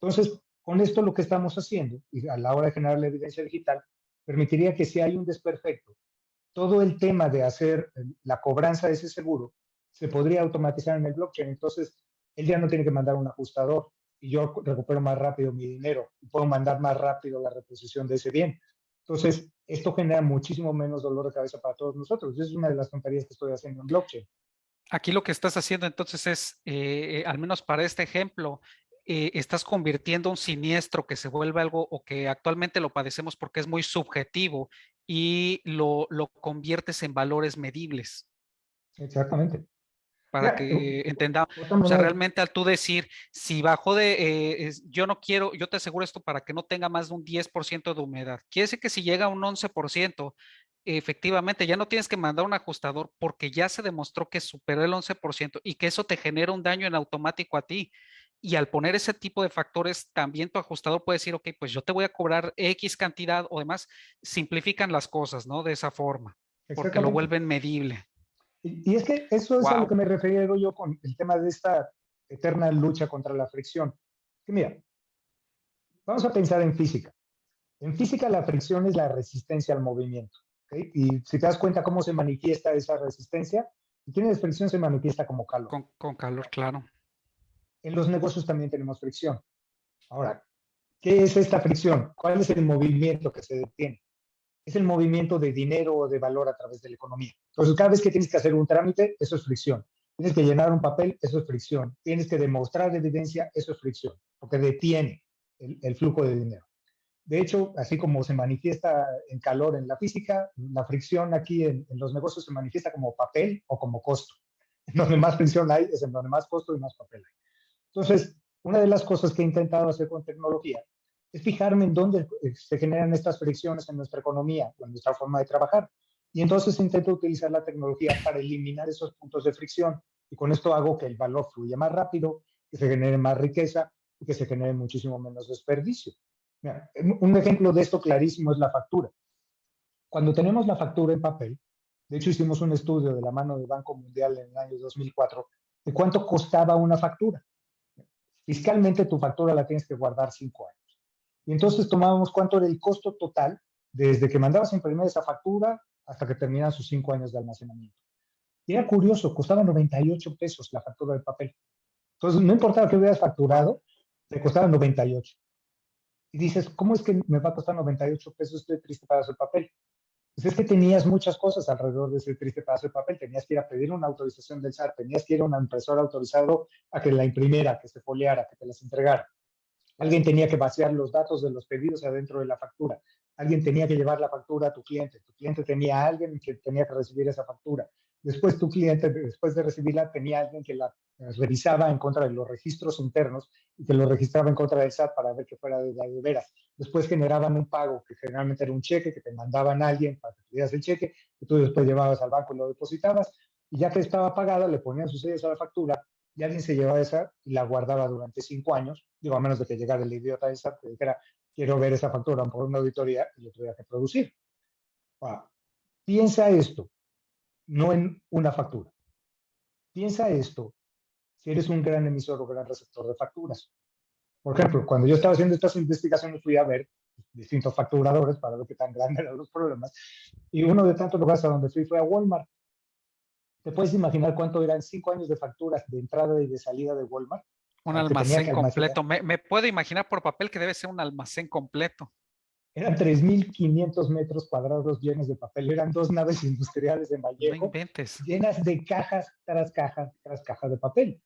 Entonces, con esto lo que estamos haciendo, y a la hora de generar la evidencia digital, permitiría que si hay un desperfecto, todo el tema de hacer la cobranza de ese seguro se podría automatizar en el blockchain. Entonces, él ya no tiene que mandar un ajustador y yo recupero más rápido mi dinero y puedo mandar más rápido la reposición de ese bien. Entonces, esto genera muchísimo menos dolor de cabeza para todos nosotros. Y es una de las tonterías que estoy haciendo en blockchain. Aquí lo que estás haciendo entonces es, al menos para este ejemplo, estás convirtiendo un siniestro que se vuelve algo o que actualmente lo padecemos porque es muy subjetivo y lo conviertes en valores medibles Exactamente. para Mira, que entendamos. otra O sea, manera, realmente al tú decir, si bajó de, yo no quiero, yo te aseguro esto para que no tenga más de un 10% de humedad. Quiere decir que si llega a un 11%, efectivamente ya no tienes que mandar un ajustador porque ya se demostró que superó el 11% y que eso te genera un daño en automático a ti. Y al poner ese tipo de factores, también tu ajustador puede decir, ok, pues yo te voy a cobrar X cantidad o demás. Simplifican las cosas, ¿no? De esa forma, porque lo exactamente. vuelven medible. Y es que eso es a lo Wow. que me refería yo con el tema de esta eterna lucha contra la fricción. Que mira, vamos a pensar en física. En física la fricción es la resistencia al movimiento. ¿Okay? Y si te das cuenta cómo se manifiesta esa resistencia, si tienes fricción se manifiesta como calor. Con calor, claro. En los negocios también tenemos fricción. Ahora, ¿Qué es esta fricción? ¿Cuál es el movimiento que se detiene? Es el movimiento de dinero o de valor a través de la economía. Entonces, cada vez que tienes que hacer un trámite, eso es fricción. Tienes que llenar un papel, eso es fricción. Tienes que demostrar evidencia, eso es fricción, porque detiene el flujo de dinero. De hecho, así como se manifiesta en calor en la física, la fricción aquí en los negocios se manifiesta como papel o como costo. En donde más fricción hay es en donde más costo y más papel hay. Entonces, una de las cosas que he intentado hacer con tecnología es fijarme en dónde se generan estas fricciones en nuestra economía o en nuestra forma de trabajar. Y entonces intento utilizar la tecnología para eliminar esos puntos de fricción. Y con esto hago que el valor fluya más rápido, que se genere más riqueza y que se genere muchísimo menos desperdicio. Mira, un ejemplo de esto clarísimo es la factura. Cuando tenemos la factura en papel, de hecho hicimos un estudio de la mano del Banco Mundial en el año 2004 de cuánto costaba una factura. Fiscalmente tu factura la tienes que guardar 5 años. Y entonces tomábamos cuánto era el costo total desde que mandabas a imprimir esa factura hasta que terminan sus 5 años de almacenamiento. Y era curioso, costaba 98 pesos la factura de papel. Entonces, no importaba que hubieras Wow. facturado, te costaba 98. Y dices, ¿cómo es que me va a costar 98 pesos este triste pedazo de papel? Pues es que tenías muchas cosas alrededor de ese triste pedazo de papel. Tenías que ir a pedir una autorización del SAT, tenías que ir a una impresora autorizado a que la imprimiera, que se foliara, que te las entregara. Alguien tenía que vaciar los datos de los pedidos adentro de la factura. Alguien tenía que llevar la factura a tu cliente. Tu cliente tenía a alguien que tenía que recibir esa factura. Después tu cliente, después de recibirla, tenía a alguien que la revisaba en contra de los registros internos y que lo registraba en contra del SAT para ver que fuera de veras. Después generaban un pago, que generalmente era un cheque, que te mandaban a alguien para que tuvieras el cheque, que tú después llevabas al banco y lo depositabas. Y ya que estaba pagada, le ponían sus sellos a la factura y alguien se llevaba esa y la guardaba durante 5 años, digo, a menos de que llegara el idiota esa que dijera, quiero ver esa factura por una auditoría y lo tuviera que producir. Ah, piensa esto, no en una factura. Piensa esto si eres un gran emisor o gran receptor de facturas. Por ejemplo, cuando yo estaba haciendo estas investigaciones fui a ver distintos facturadores para ver qué tan grandes eran los problemas y uno de tantos lugares a donde fui fue a Walmart. ¿Te puedes imaginar cuánto eran 5 años de facturas de entrada y de salida de Walmart? O Un sea, que tenía almacén que almacenar. completo. Me puedo imaginar por papel que debe ser un almacén completo. Eran 3.500 metros cuadrados llenos de papel. Eran dos naves industriales en No Vallejo inventes. llenas de cajas tras cajas tras cajas de papel.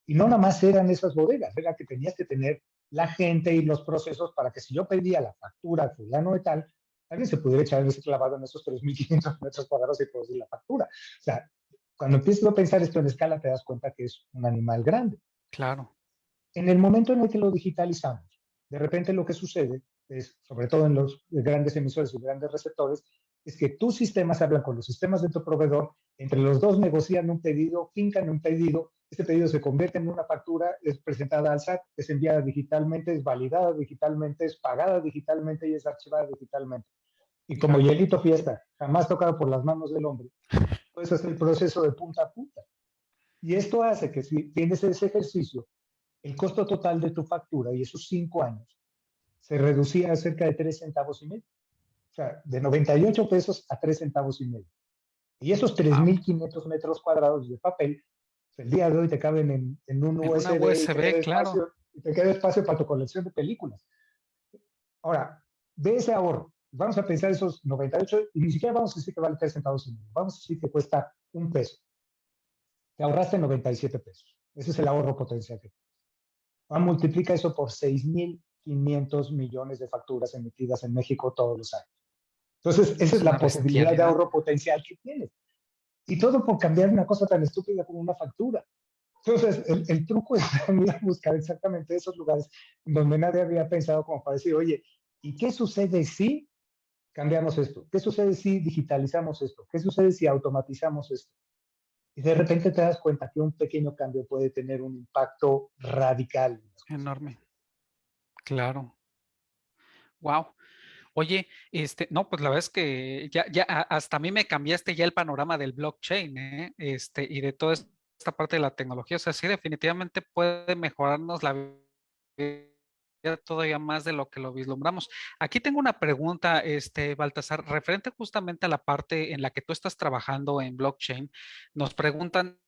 Y no nada más eran esas bodegas, era que tenías que tener la gente y los procesos para que si yo pedía la factura fulano de tal, alguien se pudiera echar ese clavado en esos 3.500 metros cuadrados y producir la factura. O sea, cuando empiezas a pensar esto en escala, te das cuenta que es un animal grande. Claro. En el momento en el que lo digitalizamos, de repente lo que sucede es, sobre todo en los grandes emisores y grandes receptores, es que tus sistemas hablan con los sistemas de tu proveedor, entre los dos negocian un pedido, fincan un pedido, este pedido se convierte en una factura, es presentada al SAT, es enviada digitalmente, es validada digitalmente, es pagada digitalmente y es archivada digitalmente. Y como Claro. hielito fiesta, jamás tocado por las manos del hombre, pues es el proceso de punta a punta. Y esto hace que si tienes ese ejercicio, el costo total de tu factura y esos 5 años se reducía a cerca de 3 centavos y medio. O sea, de 98 pesos a 3 centavos y medio. Y esos tres Wow. mil quinientos metros cuadrados de papel, pues, el día de hoy te caben en un En una USB USB, claro. y te queda espacio para tu colección de películas. Ahora, de ese ahorro, vamos a pensar esos 98 y ni siquiera vamos a decir que vale 3 centavos y medio, vamos a decir que cuesta un peso. Te ahorraste 97 pesos. Ese es el ahorro potencial que multiplica eso por 6.500 millones de facturas emitidas en México todos los años. Entonces, esa Es es una la posibilidad de bestialidad. ahorro potencial que tienes. Y todo por cambiar una cosa tan estúpida como una factura. Entonces, el truco es ir a buscar exactamente esos lugares donde nadie había pensado como para decir, oye, ¿y qué sucede si cambiamos esto? ¿Qué sucede si digitalizamos esto? ¿Qué sucede si automatizamos esto? Y de repente te das cuenta que un pequeño cambio puede tener un impacto radical en las cosas. Enorme. Claro. Wow. Oye, no, pues la verdad es que hasta a mí me cambiaste ya el panorama del blockchain, ¿eh? Y de toda esta parte de la tecnología. O sea, sí, definitivamente puede mejorarnos la vida todavía más de lo que lo vislumbramos. Aquí tengo una pregunta, Baltasar, referente justamente a la parte en la que tú estás trabajando en blockchain. Nos preguntan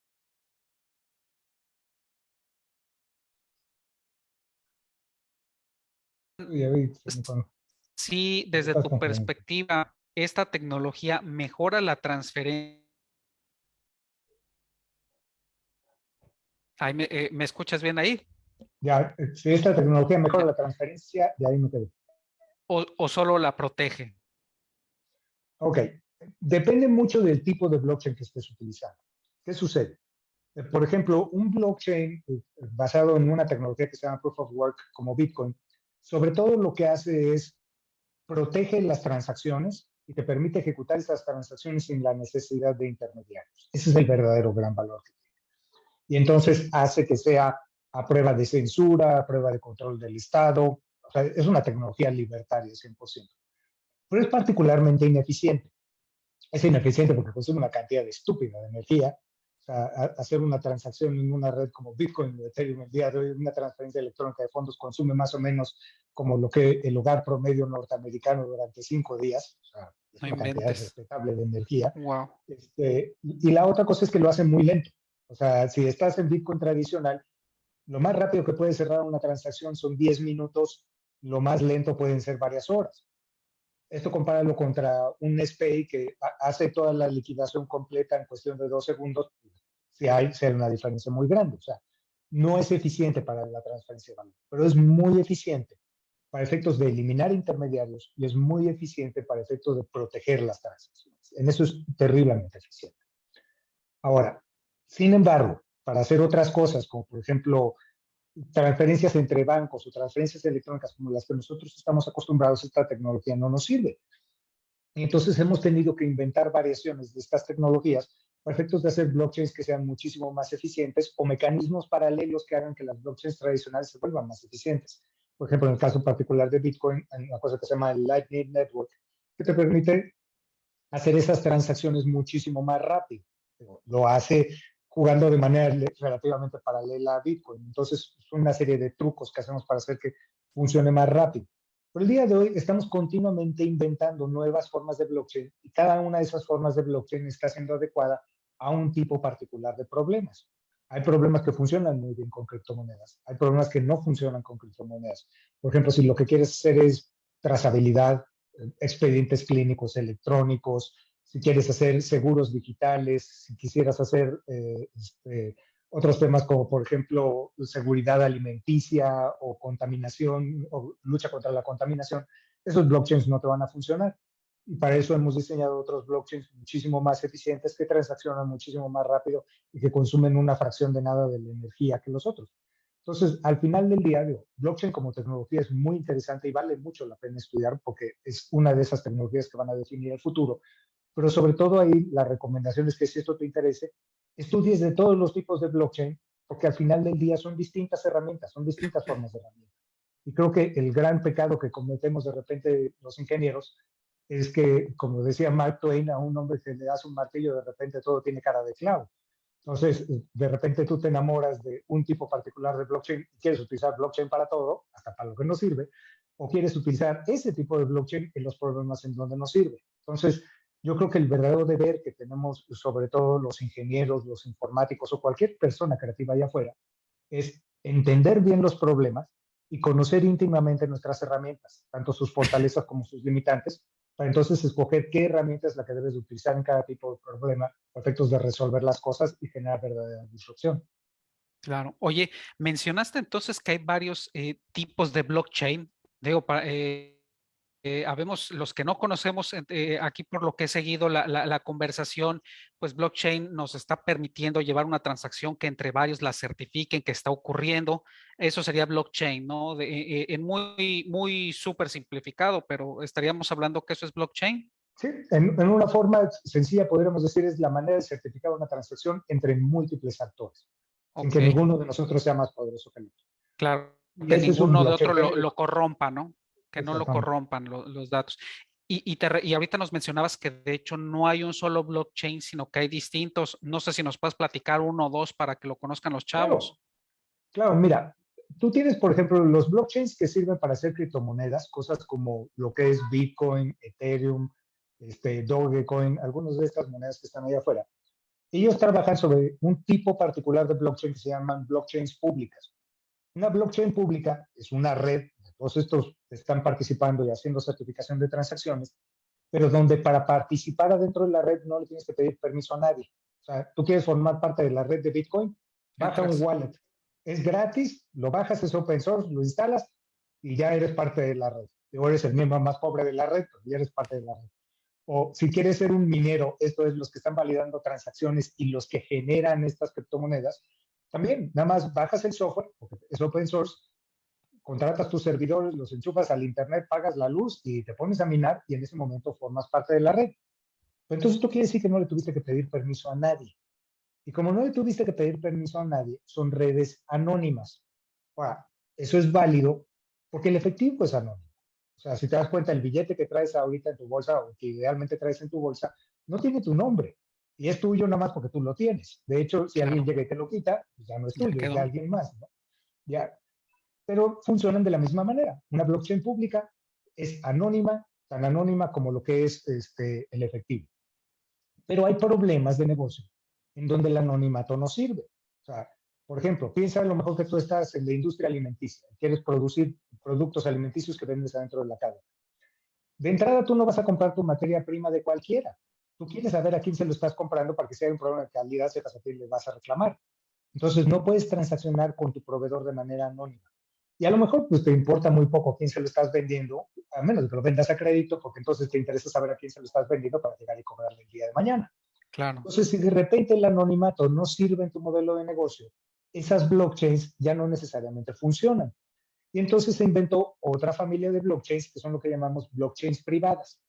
Y ahí si se me desde estás tu confundiendo. perspectiva esta tecnología mejora la transferencia. ¿Me escuchas bien ahí? Ya, si esta tecnología mejora la transferencia, de ahí me quedo. ¿O solo la protege? Ok, depende mucho del tipo de blockchain que estés utilizando. ¿Qué sucede? Por ejemplo, un blockchain basado en una tecnología que se llama Proof of Work como Bitcoin, sobre todo lo que hace es protege las transacciones y te permite ejecutar esas transacciones sin la necesidad de intermediarios. Ese es el verdadero gran valor que tiene. Y entonces hace que sea a prueba de censura, a prueba de control del Estado. O sea, es una tecnología libertaria 100%. Pero es particularmente ineficiente. Es ineficiente porque consume una cantidad estúpida de energía. O sea, hacer una transacción en una red como Bitcoin o Ethereum el día de hoy, una transferencia electrónica de fondos consume más o menos como lo que el hogar promedio norteamericano durante 5 días. O sea, es No una cantidad inventes. respetable de energía. Wow. Y la otra cosa es que lo hace muy lento. O sea, si estás en Bitcoin tradicional, lo más rápido que puedes cerrar una transacción son 10 minutos, lo más lento pueden ser varias horas. Esto compáralo contra un SPAY que hace toda la liquidación completa en cuestión de 2 segundos, si hay una diferencia muy grande. O sea, no es eficiente para la transferencia de valor, pero es muy eficiente para efectos de eliminar intermediarios y es muy eficiente para efectos de proteger las transacciones. En eso es terriblemente eficiente. Ahora, sin embargo, para hacer otras cosas, como por ejemplo transferencias entre bancos o transferencias electrónicas como las que nosotros estamos acostumbrados, esta tecnología no nos sirve. Y entonces hemos tenido que inventar variaciones de estas tecnologías para efectos de hacer blockchains que sean muchísimo más eficientes o mecanismos paralelos que hagan que las blockchains tradicionales se vuelvan más eficientes. Por ejemplo, en el caso particular de Bitcoin, hay una cosa que se llama el Lightning Network, que te permite hacer esas transacciones muchísimo más rápido. Lo hace jugando de manera relativamente paralela a Bitcoin. Entonces, son una serie de trucos que hacemos para hacer que funcione más rápido. Pero el día de hoy estamos continuamente inventando nuevas formas de blockchain y cada una de esas formas de blockchain está siendo adecuada a un tipo particular de problemas. Hay problemas que funcionan muy bien con criptomonedas. Hay problemas que no funcionan con criptomonedas. Por ejemplo, si lo que quieres hacer es trazabilidad, expedientes clínicos electrónicos, si quieres hacer seguros digitales, si quisieras hacer otros temas como por ejemplo seguridad alimenticia o contaminación o lucha contra la contaminación, esos blockchains no te van a funcionar. Y para eso hemos diseñado otros blockchains muchísimo más eficientes que transaccionan muchísimo más rápido y que consumen una fracción de nada de la energía que los otros. Entonces, al final del día, digo, blockchain como tecnología es muy interesante y vale mucho la pena estudiar porque es una de esas tecnologías que van a definir el futuro. Pero sobre todo ahí la recomendación es que si esto te interese, estudies de todos los tipos de blockchain porque al final del día son distintas herramientas, son distintas formas de herramientas. Y creo que el gran pecado que cometemos de repente los ingenieros es que, como decía Mark Twain, a un hombre que le das un martillo, de repente todo tiene cara de clavo. Entonces, de repente tú te enamoras de un tipo particular de blockchain y quieres utilizar blockchain para todo, hasta para lo que no sirve, o quieres utilizar ese tipo de blockchain en los problemas en donde no sirve. Entonces, yo creo que el verdadero deber que tenemos, sobre todo los ingenieros, los informáticos o cualquier persona creativa allá afuera, es entender bien los problemas y conocer íntimamente nuestras herramientas, tanto sus fortalezas como sus limitantes, para entonces escoger qué herramienta es la que debes utilizar en cada tipo de problema, a efectos de resolver las cosas y generar verdadera disrupción. Claro. Oye, mencionaste entonces que hay varios tipos de blockchain. Digo, habemos los que no conocemos aquí por lo que he seguido la conversación, pues blockchain nos está permitiendo llevar una transacción que entre varios la certifiquen que está ocurriendo. Eso sería blockchain, ¿no? En muy súper simplificado, pero estaríamos hablando que eso es blockchain. Sí, en una forma sencilla podríamos decir es la manera de certificar una transacción entre múltiples actores, sin que Ok, ninguno de nosotros sea más poderoso que el otro. claro, Y que ese es un ninguno de blockchain otro que lo corrompa, ¿no? Que no lo exactamente. corrompan los datos. Y ahorita nos mencionabas que de hecho no hay un solo blockchain, sino que hay distintos. No sé si nos puedes platicar uno o dos para que lo conozcan los Claro, chavos. claro, mira, tú tienes, por ejemplo, los blockchains que sirven para hacer criptomonedas, cosas como lo que es Bitcoin, Ethereum, Dogecoin, algunas de estas monedas que están allá afuera. Ellos trabajan sobre un tipo particular de blockchain que se llaman blockchains públicas. Una blockchain pública es una red de todos estos están participando y haciendo certificación de transacciones, pero donde para participar adentro de la red no le tienes que pedir permiso a nadie. O sea, tú quieres formar parte de la red de Bitcoin, baja un Entras. wallet. Es gratis, lo bajas, es open source, lo instalas y ya eres parte de la red. O eres el miembro más pobre de la red, pero ya eres parte de la red. O si quieres ser un minero, esto es los que están validando transacciones y los que generan estas criptomonedas, también nada más bajas el software, porque es open source, contratas tus servidores, los enchufas al internet, pagas la luz y te pones a minar y en ese momento formas parte de la red. Entonces esto quiere decir que no le tuviste que pedir permiso a nadie. Y como no le tuviste que pedir permiso a nadie, son redes anónimas. Ahora, eso es válido porque el efectivo es anónimo. O sea, si te das cuenta, el billete que traes ahorita en tu bolsa o que idealmente traes en tu bolsa, no tiene tu nombre. Y es tuyo nada más porque tú lo tienes. De hecho, si alguien Claro, llega y te lo quita, pues ya no es ya tuyo, es de quedó. alguien más, ¿no? Ya, pero funcionan de la misma manera. Una blockchain pública es anónima, tan anónima como lo que es el efectivo. Pero hay problemas de negocio en donde el anonimato no sirve. O sea, por ejemplo, piensa a lo mejor que tú estás en la industria alimenticia, quieres producir productos alimenticios que vendes adentro de la cadena. De entrada, tú no vas a comprar tu materia prima de cualquiera. Tú quieres saber a quién se lo estás comprando para que si hay un problema de calidad, sepas a quién le vas a reclamar. Entonces, no puedes transaccionar con tu proveedor de manera anónima. Y a lo mejor pues, te importa muy poco a quién se lo estás vendiendo, a menos que lo vendas a crédito, porque entonces te interesa saber a quién se lo estás vendiendo para llegar y cobrarle el día de mañana. Claro. Entonces, si de repente el anonimato no sirve en tu modelo de negocio, esas blockchains ya no necesariamente funcionan. Y entonces se inventó otra familia de blockchains que son lo que llamamos blockchains privadas.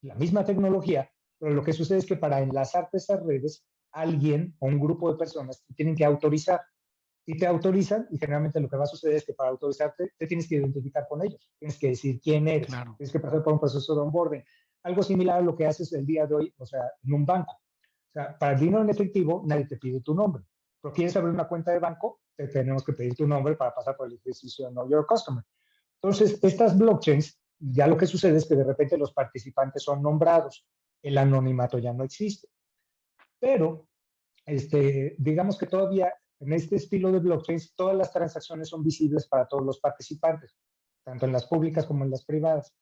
La misma tecnología, pero lo que sucede es que para enlazarte a esas redes, alguien o un grupo de personas tienen que autorizar y te autorizan y generalmente lo que va a suceder es que para autorizarte te tienes que identificar con ellos, tienes que decir quién eres, Claro. tienes que pasar por un proceso de onboarding. Algo similar a lo que haces el día de hoy, o sea, en un banco. O sea, para el dinero en efectivo nadie te pide tu nombre, pero quieres abrir una cuenta de banco, te tenemos que pedir tu nombre para pasar por el ejercicio de Know Your Customer. Entonces, estas blockchains, ya lo que sucede es que de repente los participantes son nombrados, el anonimato ya no existe, pero digamos que todavía en este estilo de blockchains, todas las transacciones son visibles para todos los participantes, tanto en las públicas como en las privadas.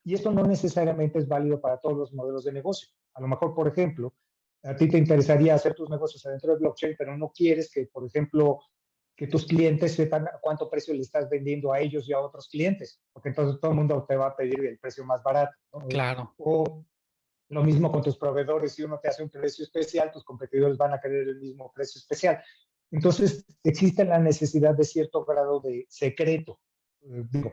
Y esto no necesariamente es válido para todos los modelos de negocio. A lo mejor, por ejemplo, a ti te interesaría hacer tus negocios adentro de blockchain, pero no quieres que, por ejemplo, que tus clientes sepan a cuánto precio le estás vendiendo a ellos y a otros clientes, porque entonces todo el mundo te va a pedir el precio más barato, ¿no? Claro. O lo mismo con tus proveedores, si uno te hace un precio especial, tus competidores van a querer el mismo precio especial. Entonces, existe la necesidad de cierto grado de secreto. Digo,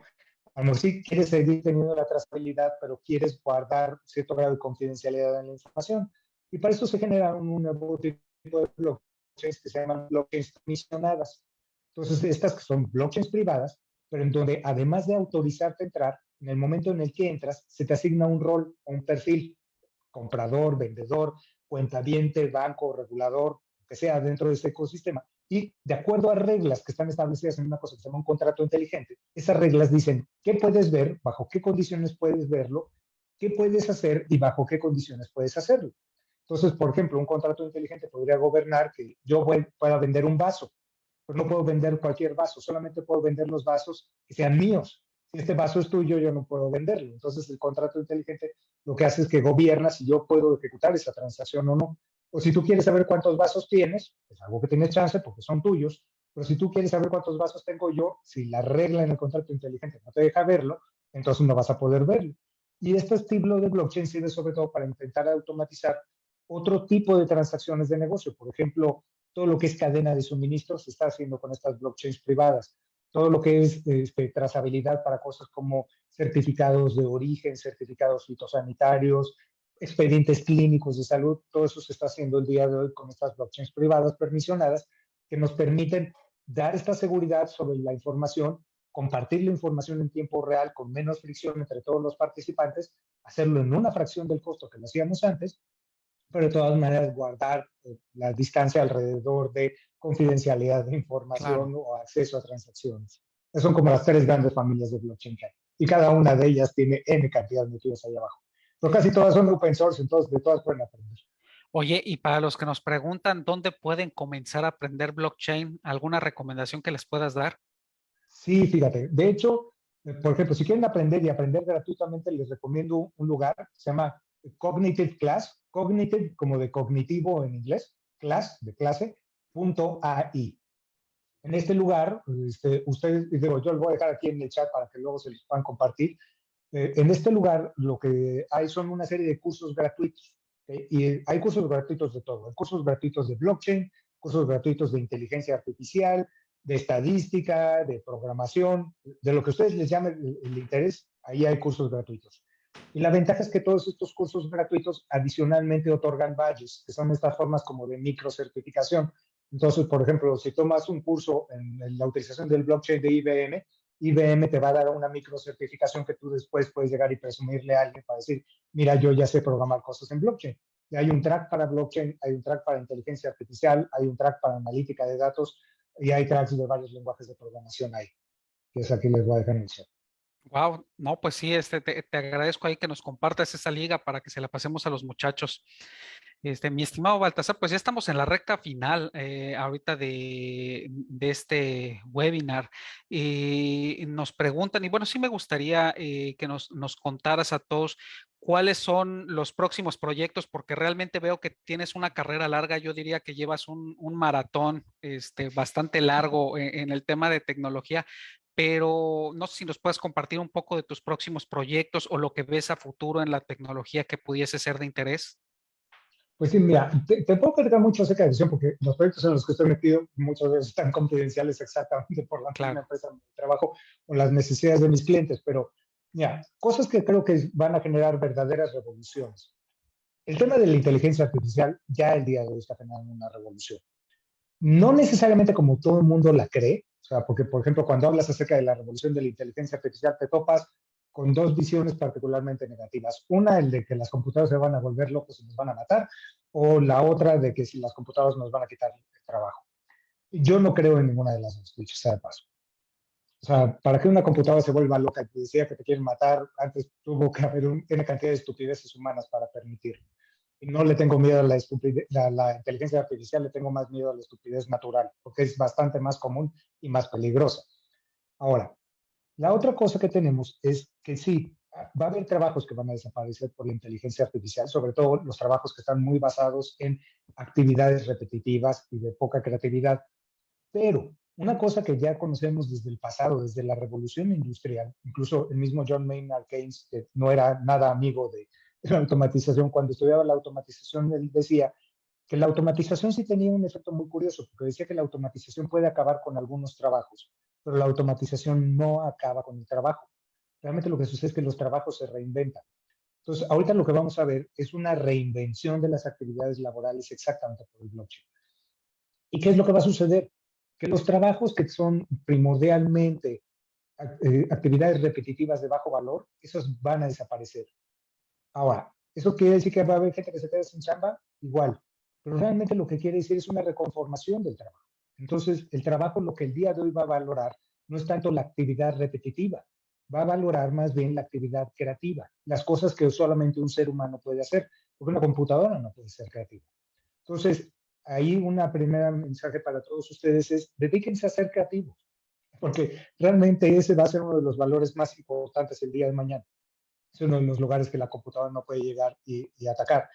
a lo mejor sí quieres seguir teniendo la trazabilidad, pero quieres guardar cierto grado de confidencialidad en la información. Y para eso se genera un nuevo tipo de blockchains que se llaman blockchains comisionadas. Entonces, estas que son blockchains privadas, pero en donde además de autorizarte a entrar, en el momento en el que entras, se te asigna un rol o un perfil, comprador, vendedor, cuentaviente, banco, regulador, que sea dentro de ese ecosistema. Y de acuerdo a reglas que están establecidas en una cosa que se llama un contrato inteligente, esas reglas dicen qué puedes ver, bajo qué condiciones puedes verlo, qué puedes hacer y bajo qué condiciones puedes hacerlo. Entonces, por ejemplo, un contrato inteligente podría gobernar que yo pueda vender un vaso, pues no puedo vender cualquier vaso, solamente puedo vender los vasos que sean míos. Si este vaso es tuyo, yo no puedo venderlo. Entonces el contrato inteligente lo que hace es que gobierna si yo puedo ejecutar esa transacción o no. O si tú quieres saber cuántos vasos tienes, es algo que tienes chance porque son tuyos, pero si tú quieres saber cuántos vasos tengo yo, si la regla en el contrato inteligente no te deja verlo, entonces no vas a poder verlo. Y este estilo de blockchain sirve sobre todo para intentar automatizar otro tipo de transacciones de negocio. Por ejemplo, todo lo que es cadena de suministro se está haciendo con estas blockchains privadas. Todo lo que es trazabilidad para cosas como certificados de origen, certificados fitosanitarios, expedientes clínicos de salud, todo eso se está haciendo el día de hoy con estas blockchains privadas permisionadas que nos permiten dar esta seguridad sobre la información, compartir la información en tiempo real con menos fricción entre todos los participantes, hacerlo en una fracción del costo que lo hacíamos antes, pero de todas maneras guardar la distancia alrededor de confidencialidad de información Claro. o acceso a transacciones. Esas son como las tres grandes familias de blockchain que hay. Y cada una de ellas tiene N cantidad de metidos ahí abajo. Pero casi todas son open source, entonces de todas pueden aprender. Oye, y para los que nos preguntan dónde pueden comenzar a aprender blockchain, ¿alguna recomendación que les puedas dar? Sí, fíjate. De hecho, Por ejemplo, si quieren aprender y aprender gratuitamente, les recomiendo un lugar, se llama Cognitive Class, Cognitive como de cognitivo en inglés, class de clase, punto AI. En este lugar, ustedes, digo, yo les voy a dejar aquí en el chat para que luego se les puedan compartir. En este lugar lo que hay son una serie de cursos gratuitos. Y hay cursos gratuitos de todo. Hay cursos gratuitos de blockchain, cursos gratuitos de inteligencia artificial, de estadística, de programación, de lo que a ustedes les llame el interés, ahí hay cursos gratuitos. Y la ventaja es que todos estos cursos gratuitos adicionalmente otorgan badges, que son estas formas como de microcertificación. Entonces, por ejemplo, si tomas un curso en la utilización del blockchain de IBM, IBM te va a dar una microcertificación que tú después puedes llegar y presumirle a alguien para decir, mira, yo ya sé programar cosas en blockchain. Y hay un track para blockchain, hay un track para inteligencia artificial, hay un track para analítica de datos y hay tracks de varios lenguajes de programación ahí, que es aquí les voy a dejar en el chat. Wow, no, pues sí, te agradezco ahí que nos compartas esa liga para que se la pasemos a los muchachos. Mi estimado Baltasar, pues ya estamos en la recta final ahorita de este webinar. Y nos preguntan, y bueno, sí me gustaría que nos contaras a todos cuáles son los próximos proyectos, porque realmente veo que tienes una carrera larga. Yo diría que llevas un maratón bastante largo en el tema de tecnología, pero no sé si nos puedes compartir un poco de tus próximos proyectos o lo que ves a futuro en la tecnología que pudiese ser de interés. Pues sí, mira, te puedo platicar mucho acerca de visión porque los proyectos en los que estoy metido muchas veces están confidenciales exactamente por la misma Claro. empresa donde trabajo o las necesidades de mis clientes, pero mira, cosas que creo que van a generar verdaderas revoluciones. El tema de la inteligencia artificial ya el día de hoy está generando una revolución. No necesariamente como todo el mundo la cree, o sea, porque por ejemplo cuando hablas acerca de la revolución de la inteligencia artificial te topas con dos visiones particularmente negativas. Una, el de que las computadoras se van a volver locos y nos van a matar, o la otra de que si las computadoras nos van a quitar el trabajo. Yo no creo en ninguna de las dos, dicho sea de paso. O sea, para que una computadora se vuelva loca y te decía que te quieren matar, antes tuvo que haber una cantidad de estupideces humanas para permitirlo. Y no le tengo miedo a la inteligencia artificial, le tengo más miedo a la estupidez natural, porque es bastante más común y más peligrosa. Ahora, la otra cosa que tenemos es que sí, va a haber trabajos que van a desaparecer por la inteligencia artificial, sobre todo los trabajos que están muy basados en actividades repetitivas y de poca creatividad. Pero una cosa que ya conocemos desde el pasado, desde la revolución industrial, incluso el mismo John Maynard Keynes, que no era nada amigo de la automatización, cuando estudiaba la automatización, él decía que la automatización sí tenía un efecto muy curioso, porque decía que la automatización puede acabar con algunos trabajos, pero la automatización no acaba con el trabajo. Realmente lo que sucede es que los trabajos se reinventan. Entonces, ahorita lo que vamos a ver es una reinvención de las actividades laborales exactamente por el blockchain. ¿Y qué es lo que va a suceder? Que los trabajos que son primordialmente actividades repetitivas de bajo valor, esos van a desaparecer. Ahora, ¿eso quiere decir que va a haber gente que se quede sin chamba? Igual. Pero realmente lo que quiere decir es una reconformación del trabajo. Entonces, el trabajo, lo que el día de hoy va a valorar, no es tanto la actividad repetitiva, va a valorar más bien la actividad creativa, las cosas que solamente un ser humano puede hacer, porque una computadora no puede ser creativa. Entonces, ahí una primera mensaje para todos ustedes es, dedíquense a ser creativos, porque realmente ese va a ser uno de los valores más importantes el día de mañana. Es uno de los lugares que la computadora no puede llegar y atacar.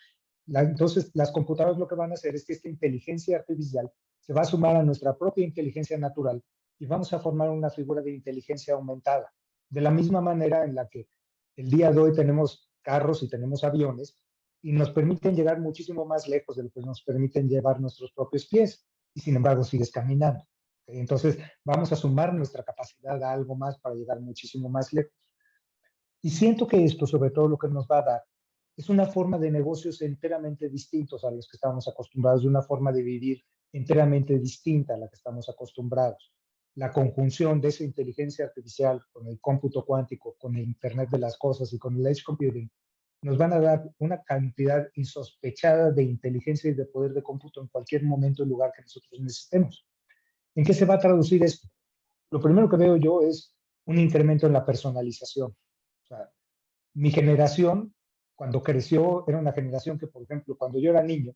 Entonces, las computadoras lo que van a hacer es que esta inteligencia artificial se va a sumar a nuestra propia inteligencia natural y vamos a formar una figura de inteligencia aumentada. De la misma manera en la que el día de hoy tenemos carros y tenemos aviones y nos permiten llegar muchísimo más lejos de lo que nos permiten llevar nuestros propios pies y sin embargo sigues caminando. Entonces, vamos a sumar nuestra capacidad a algo más para llegar muchísimo más lejos. Y siento que esto, sobre todo, lo que nos va a dar es una forma de negocios enteramente distintos a los que estamos acostumbrados, de una forma de vivir enteramente distinta a la que estamos acostumbrados. La conjunción de esa inteligencia artificial con el cómputo cuántico, con el Internet de las cosas y con el edge computing, nos van a dar una cantidad insospechada de inteligencia y de poder de cómputo en cualquier momento y lugar que nosotros necesitemos. ¿En qué se va a traducir esto? Lo primero que veo yo es un incremento en la personalización. O sea, mi generación, cuando creció, era una generación que, por ejemplo, cuando yo era niño,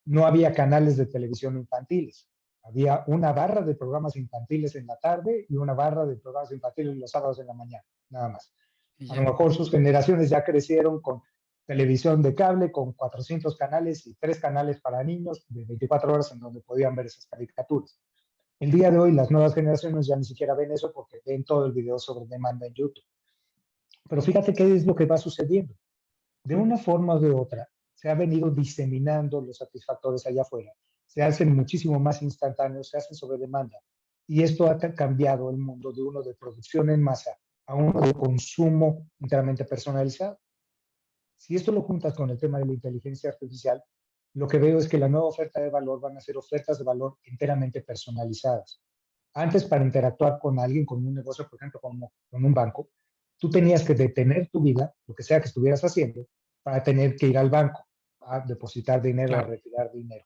no había canales de televisión infantiles. Había una barra de programas infantiles en la tarde y una barra de programas infantiles los sábados en la mañana, nada más. Y A ya. lo mejor sus generaciones ya crecieron con televisión de cable, con 400 canales y 3 canales para niños de 24 horas en donde podían ver esas caricaturas. El día de hoy las nuevas generaciones ya ni siquiera ven eso porque ven todo el video sobre demanda en YouTube. Pero fíjate qué es lo que va sucediendo. De una forma o de otra, se ha venido diseminando los satisfactores allá afuera. Se hacen muchísimo más instantáneos, se hacen sobre demanda. Y esto ha cambiado el mundo de uno de producción en masa a uno de consumo enteramente personalizado. Si esto lo juntas con el tema de la inteligencia artificial, lo que veo es que la nueva oferta de valor van a ser ofertas de valor enteramente personalizadas. Antes, para interactuar con alguien, con un negocio, por ejemplo, con un banco, tú tenías que detener tu vida, lo que sea que estuvieras haciendo, para tener que ir al banco a depositar dinero, a Claro. retirar dinero.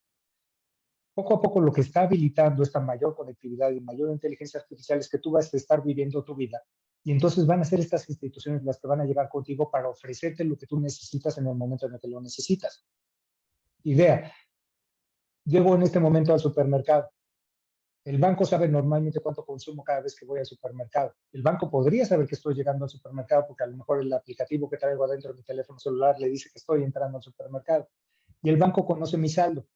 Poco a poco lo que está habilitando esta mayor conectividad y mayor inteligencia artificial es que tú vas a estar viviendo tu vida y entonces van a ser estas instituciones las que van a llegar contigo para ofrecerte lo que tú necesitas en el momento en el que lo necesitas. Idea, llego en este momento al supermercado. El banco sabe normalmente cuánto consumo cada vez que voy al supermercado. El banco podría saber que estoy llegando al supermercado porque a lo mejor el aplicativo que traigo adentro de mi teléfono celular le dice que estoy entrando al supermercado. Y el banco conoce mi saldo.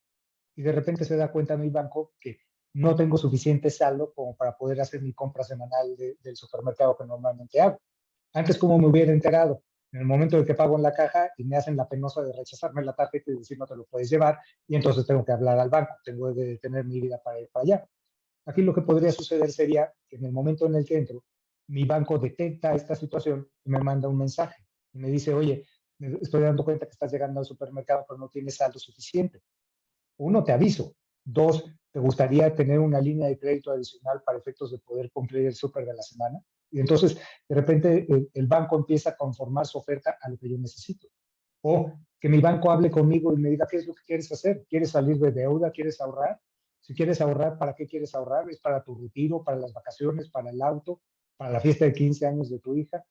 Y de repente se da cuenta mi banco que no tengo suficiente saldo como para poder hacer mi compra semanal del supermercado que normalmente hago. Antes, ¿cómo me hubiera enterado? En el momento de que pago en la caja y me hacen la penosa de rechazarme la tarjeta y decir no te lo puedes llevar, y entonces tengo que hablar al banco, tengo que detener mi vida para ir para allá. Aquí lo que podría suceder sería que en el momento en el que entro, mi banco detecta esta situación y me manda un mensaje y me dice, oye, me estoy dando cuenta que estás llegando al supermercado pero no tienes saldo suficiente. Uno, te aviso. Dos, ¿te gustaría tener una línea de crédito adicional para efectos de poder cumplir el súper de la semana? Y entonces, de repente, el banco empieza a conformar su oferta a lo que yo necesito. O que mi banco hable conmigo y me diga, ¿qué es lo que quieres hacer? ¿Quieres salir de deuda? ¿Quieres ahorrar? Si quieres ahorrar, ¿para qué quieres ahorrar? ¿Es para tu retiro, para las vacaciones, para el auto, para la fiesta de 15 años de tu hija?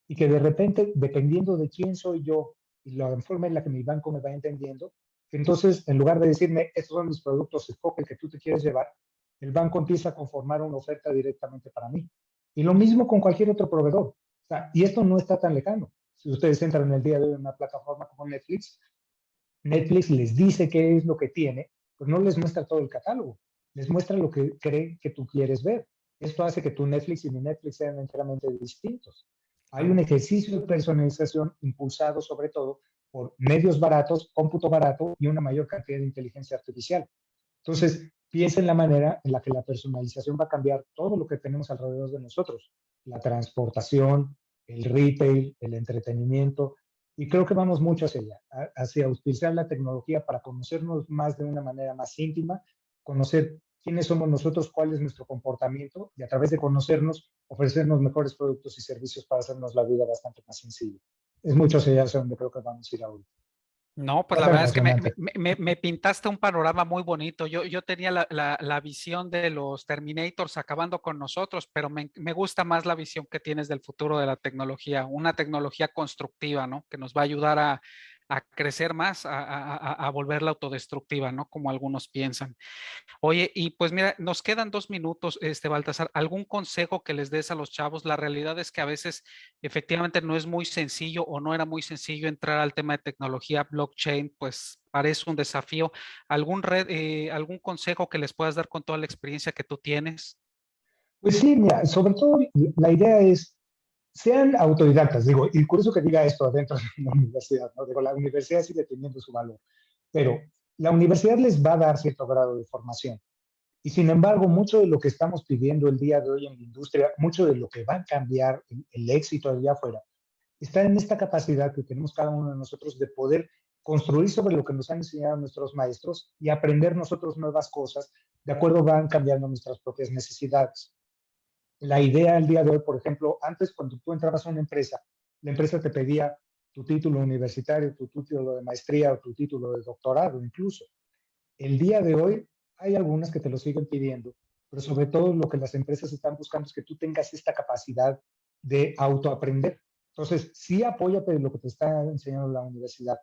Y que de repente, dependiendo de quién soy yo y la forma en la que mi banco me va entendiendo, entonces, en lugar de decirme, estos son mis productos, escoge el que tú te quieres llevar, el banco empieza a conformar una oferta directamente para mí. Y lo mismo con cualquier otro proveedor. O sea, y esto no está tan lejano. Si ustedes entran en el día de hoy en una plataforma como Netflix, Netflix les dice qué es lo que tiene, pues no les muestra todo el catálogo, les muestra lo que cree que tú quieres ver. Esto hace que tu Netflix y mi Netflix sean enteramente distintos. Hay un Claro. ejercicio de personalización impulsado sobre todo por medios baratos, cómputo barato y una mayor cantidad de inteligencia artificial. Entonces, piensa en la manera en la que la personalización va a cambiar todo lo que tenemos alrededor de nosotros, la transportación, el retail, el entretenimiento, y creo que vamos mucho hacia allá, hacia utilizar la tecnología para conocernos más de una manera más íntima, conocer quiénes somos nosotros, cuál es nuestro comportamiento y a través de conocernos, ofrecernos mejores productos y servicios para hacernos la vida bastante más sencilla. Es mucho hacia allá hacia donde creo que vamos a ir ahora. No, pues la Bastante verdad es que emocionante. me pintaste un panorama muy bonito. Yo tenía la visión de los Terminators acabando con nosotros, pero me gusta más la visión que tienes del futuro de la tecnología, una tecnología constructiva, ¿no? Que nos va a ayudar a crecer más, a volverla autodestructiva, ¿no? Como algunos piensan. Oye, y pues mira, nos quedan 2 minutos, Baltasar. ¿Algún consejo que les des a los chavos? La realidad es que a veces efectivamente no es muy sencillo o no era muy sencillo entrar al tema de tecnología, blockchain, pues parece un desafío. ¿Algún consejo que les puedas dar con toda la experiencia que tú tienes? Pues sí, mira, sobre todo la idea es, sean autodidactas, digo, y curioso que diga esto adentro de una universidad, ¿no? Digo, la universidad sigue teniendo su valor, pero la universidad les va a dar cierto grado de formación. Y sin embargo, mucho de lo que estamos pidiendo el día de hoy en la industria, mucho de lo que va a cambiar el éxito allá afuera, está en esta capacidad que tenemos cada uno de nosotros de poder construir sobre lo que nos han enseñado nuestros maestros y aprender nosotros nuevas cosas, de acuerdo van cambiando nuestras propias necesidades. La idea al día de hoy, por ejemplo, antes cuando tú entrabas a una empresa, la empresa te pedía tu título universitario, tu título de maestría o tu título de doctorado incluso. El día de hoy hay algunas que te lo siguen pidiendo, pero sobre todo lo que las empresas están buscando es que tú tengas esta capacidad de autoaprender. Entonces, sí apóyate de lo que te está enseñando la universidad,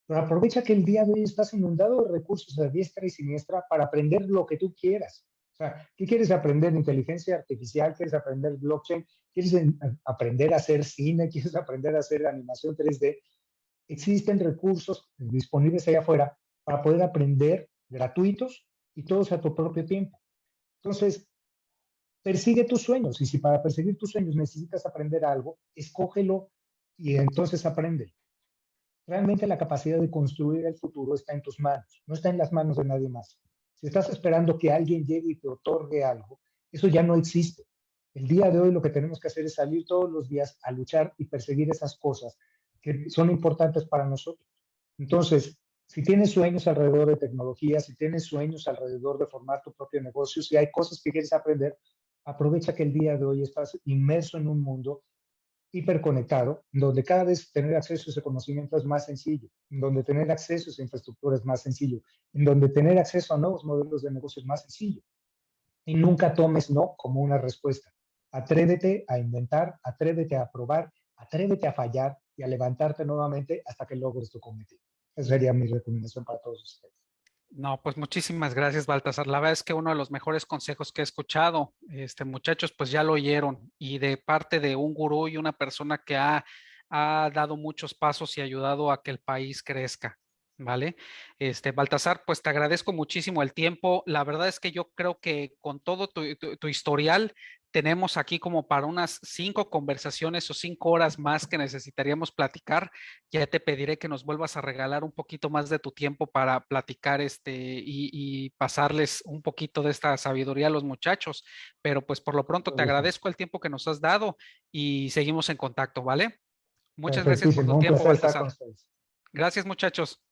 pero aprovecha que el día de hoy estás inundado de recursos a diestra y siniestra para aprender lo que tú quieras. O sea, ¿qué quieres aprender? ¿Inteligencia artificial? ¿Quieres aprender blockchain? ¿Quieres aprender a hacer cine? ¿Quieres aprender a hacer animación 3D? Existen recursos disponibles allá afuera para poder aprender gratuitos y todos a tu propio tiempo. Entonces, persigue tus sueños y si para perseguir tus sueños necesitas aprender algo, escógelo y entonces aprende. Realmente la capacidad de construir el futuro está en tus manos, no está en las manos de nadie más. Si estás esperando que alguien llegue y te otorgue algo, eso ya no existe. El día de hoy lo que tenemos que hacer es salir todos los días a luchar y perseguir esas cosas que son importantes para nosotros. Entonces, si tienes sueños alrededor de tecnología, si tienes sueños alrededor de formar tu propio negocio, si hay cosas que quieres aprender, aprovecha que el día de hoy estás inmerso en un mundo hiperconectado, donde cada vez tener acceso a ese conocimiento es más sencillo, en donde tener acceso a esa infraestructura es más sencillo, en donde tener acceso a nuevos modelos de negocio es más sencillo. Y nunca tomes no como una respuesta. Atrévete a inventar, atrévete a probar, atrévete a fallar y a levantarte nuevamente hasta que logres tu cometido. Esa sería mi recomendación para todos ustedes. No, pues muchísimas gracias, Baltasar. La verdad es que uno de los mejores consejos que he escuchado, muchachos, pues ya lo oyeron y de parte de un gurú y una persona que ha dado muchos pasos y ayudado a que el país crezca. ¿Vale? Baltasar, pues te agradezco muchísimo el tiempo. La verdad es que yo creo que con todo tu historial, tenemos aquí como para unas 5 conversaciones o 5 horas más que necesitaríamos platicar. Ya te pediré que nos vuelvas a regalar un poquito más de tu tiempo para platicar y pasarles un poquito de esta sabiduría a los muchachos. Pero pues por lo pronto te agradezco el tiempo que nos has dado y seguimos en contacto, ¿vale? Muchas gracias por tu Perfectísimo, un tiempo, placer estar con Baltasar. ustedes. Gracias, muchachos.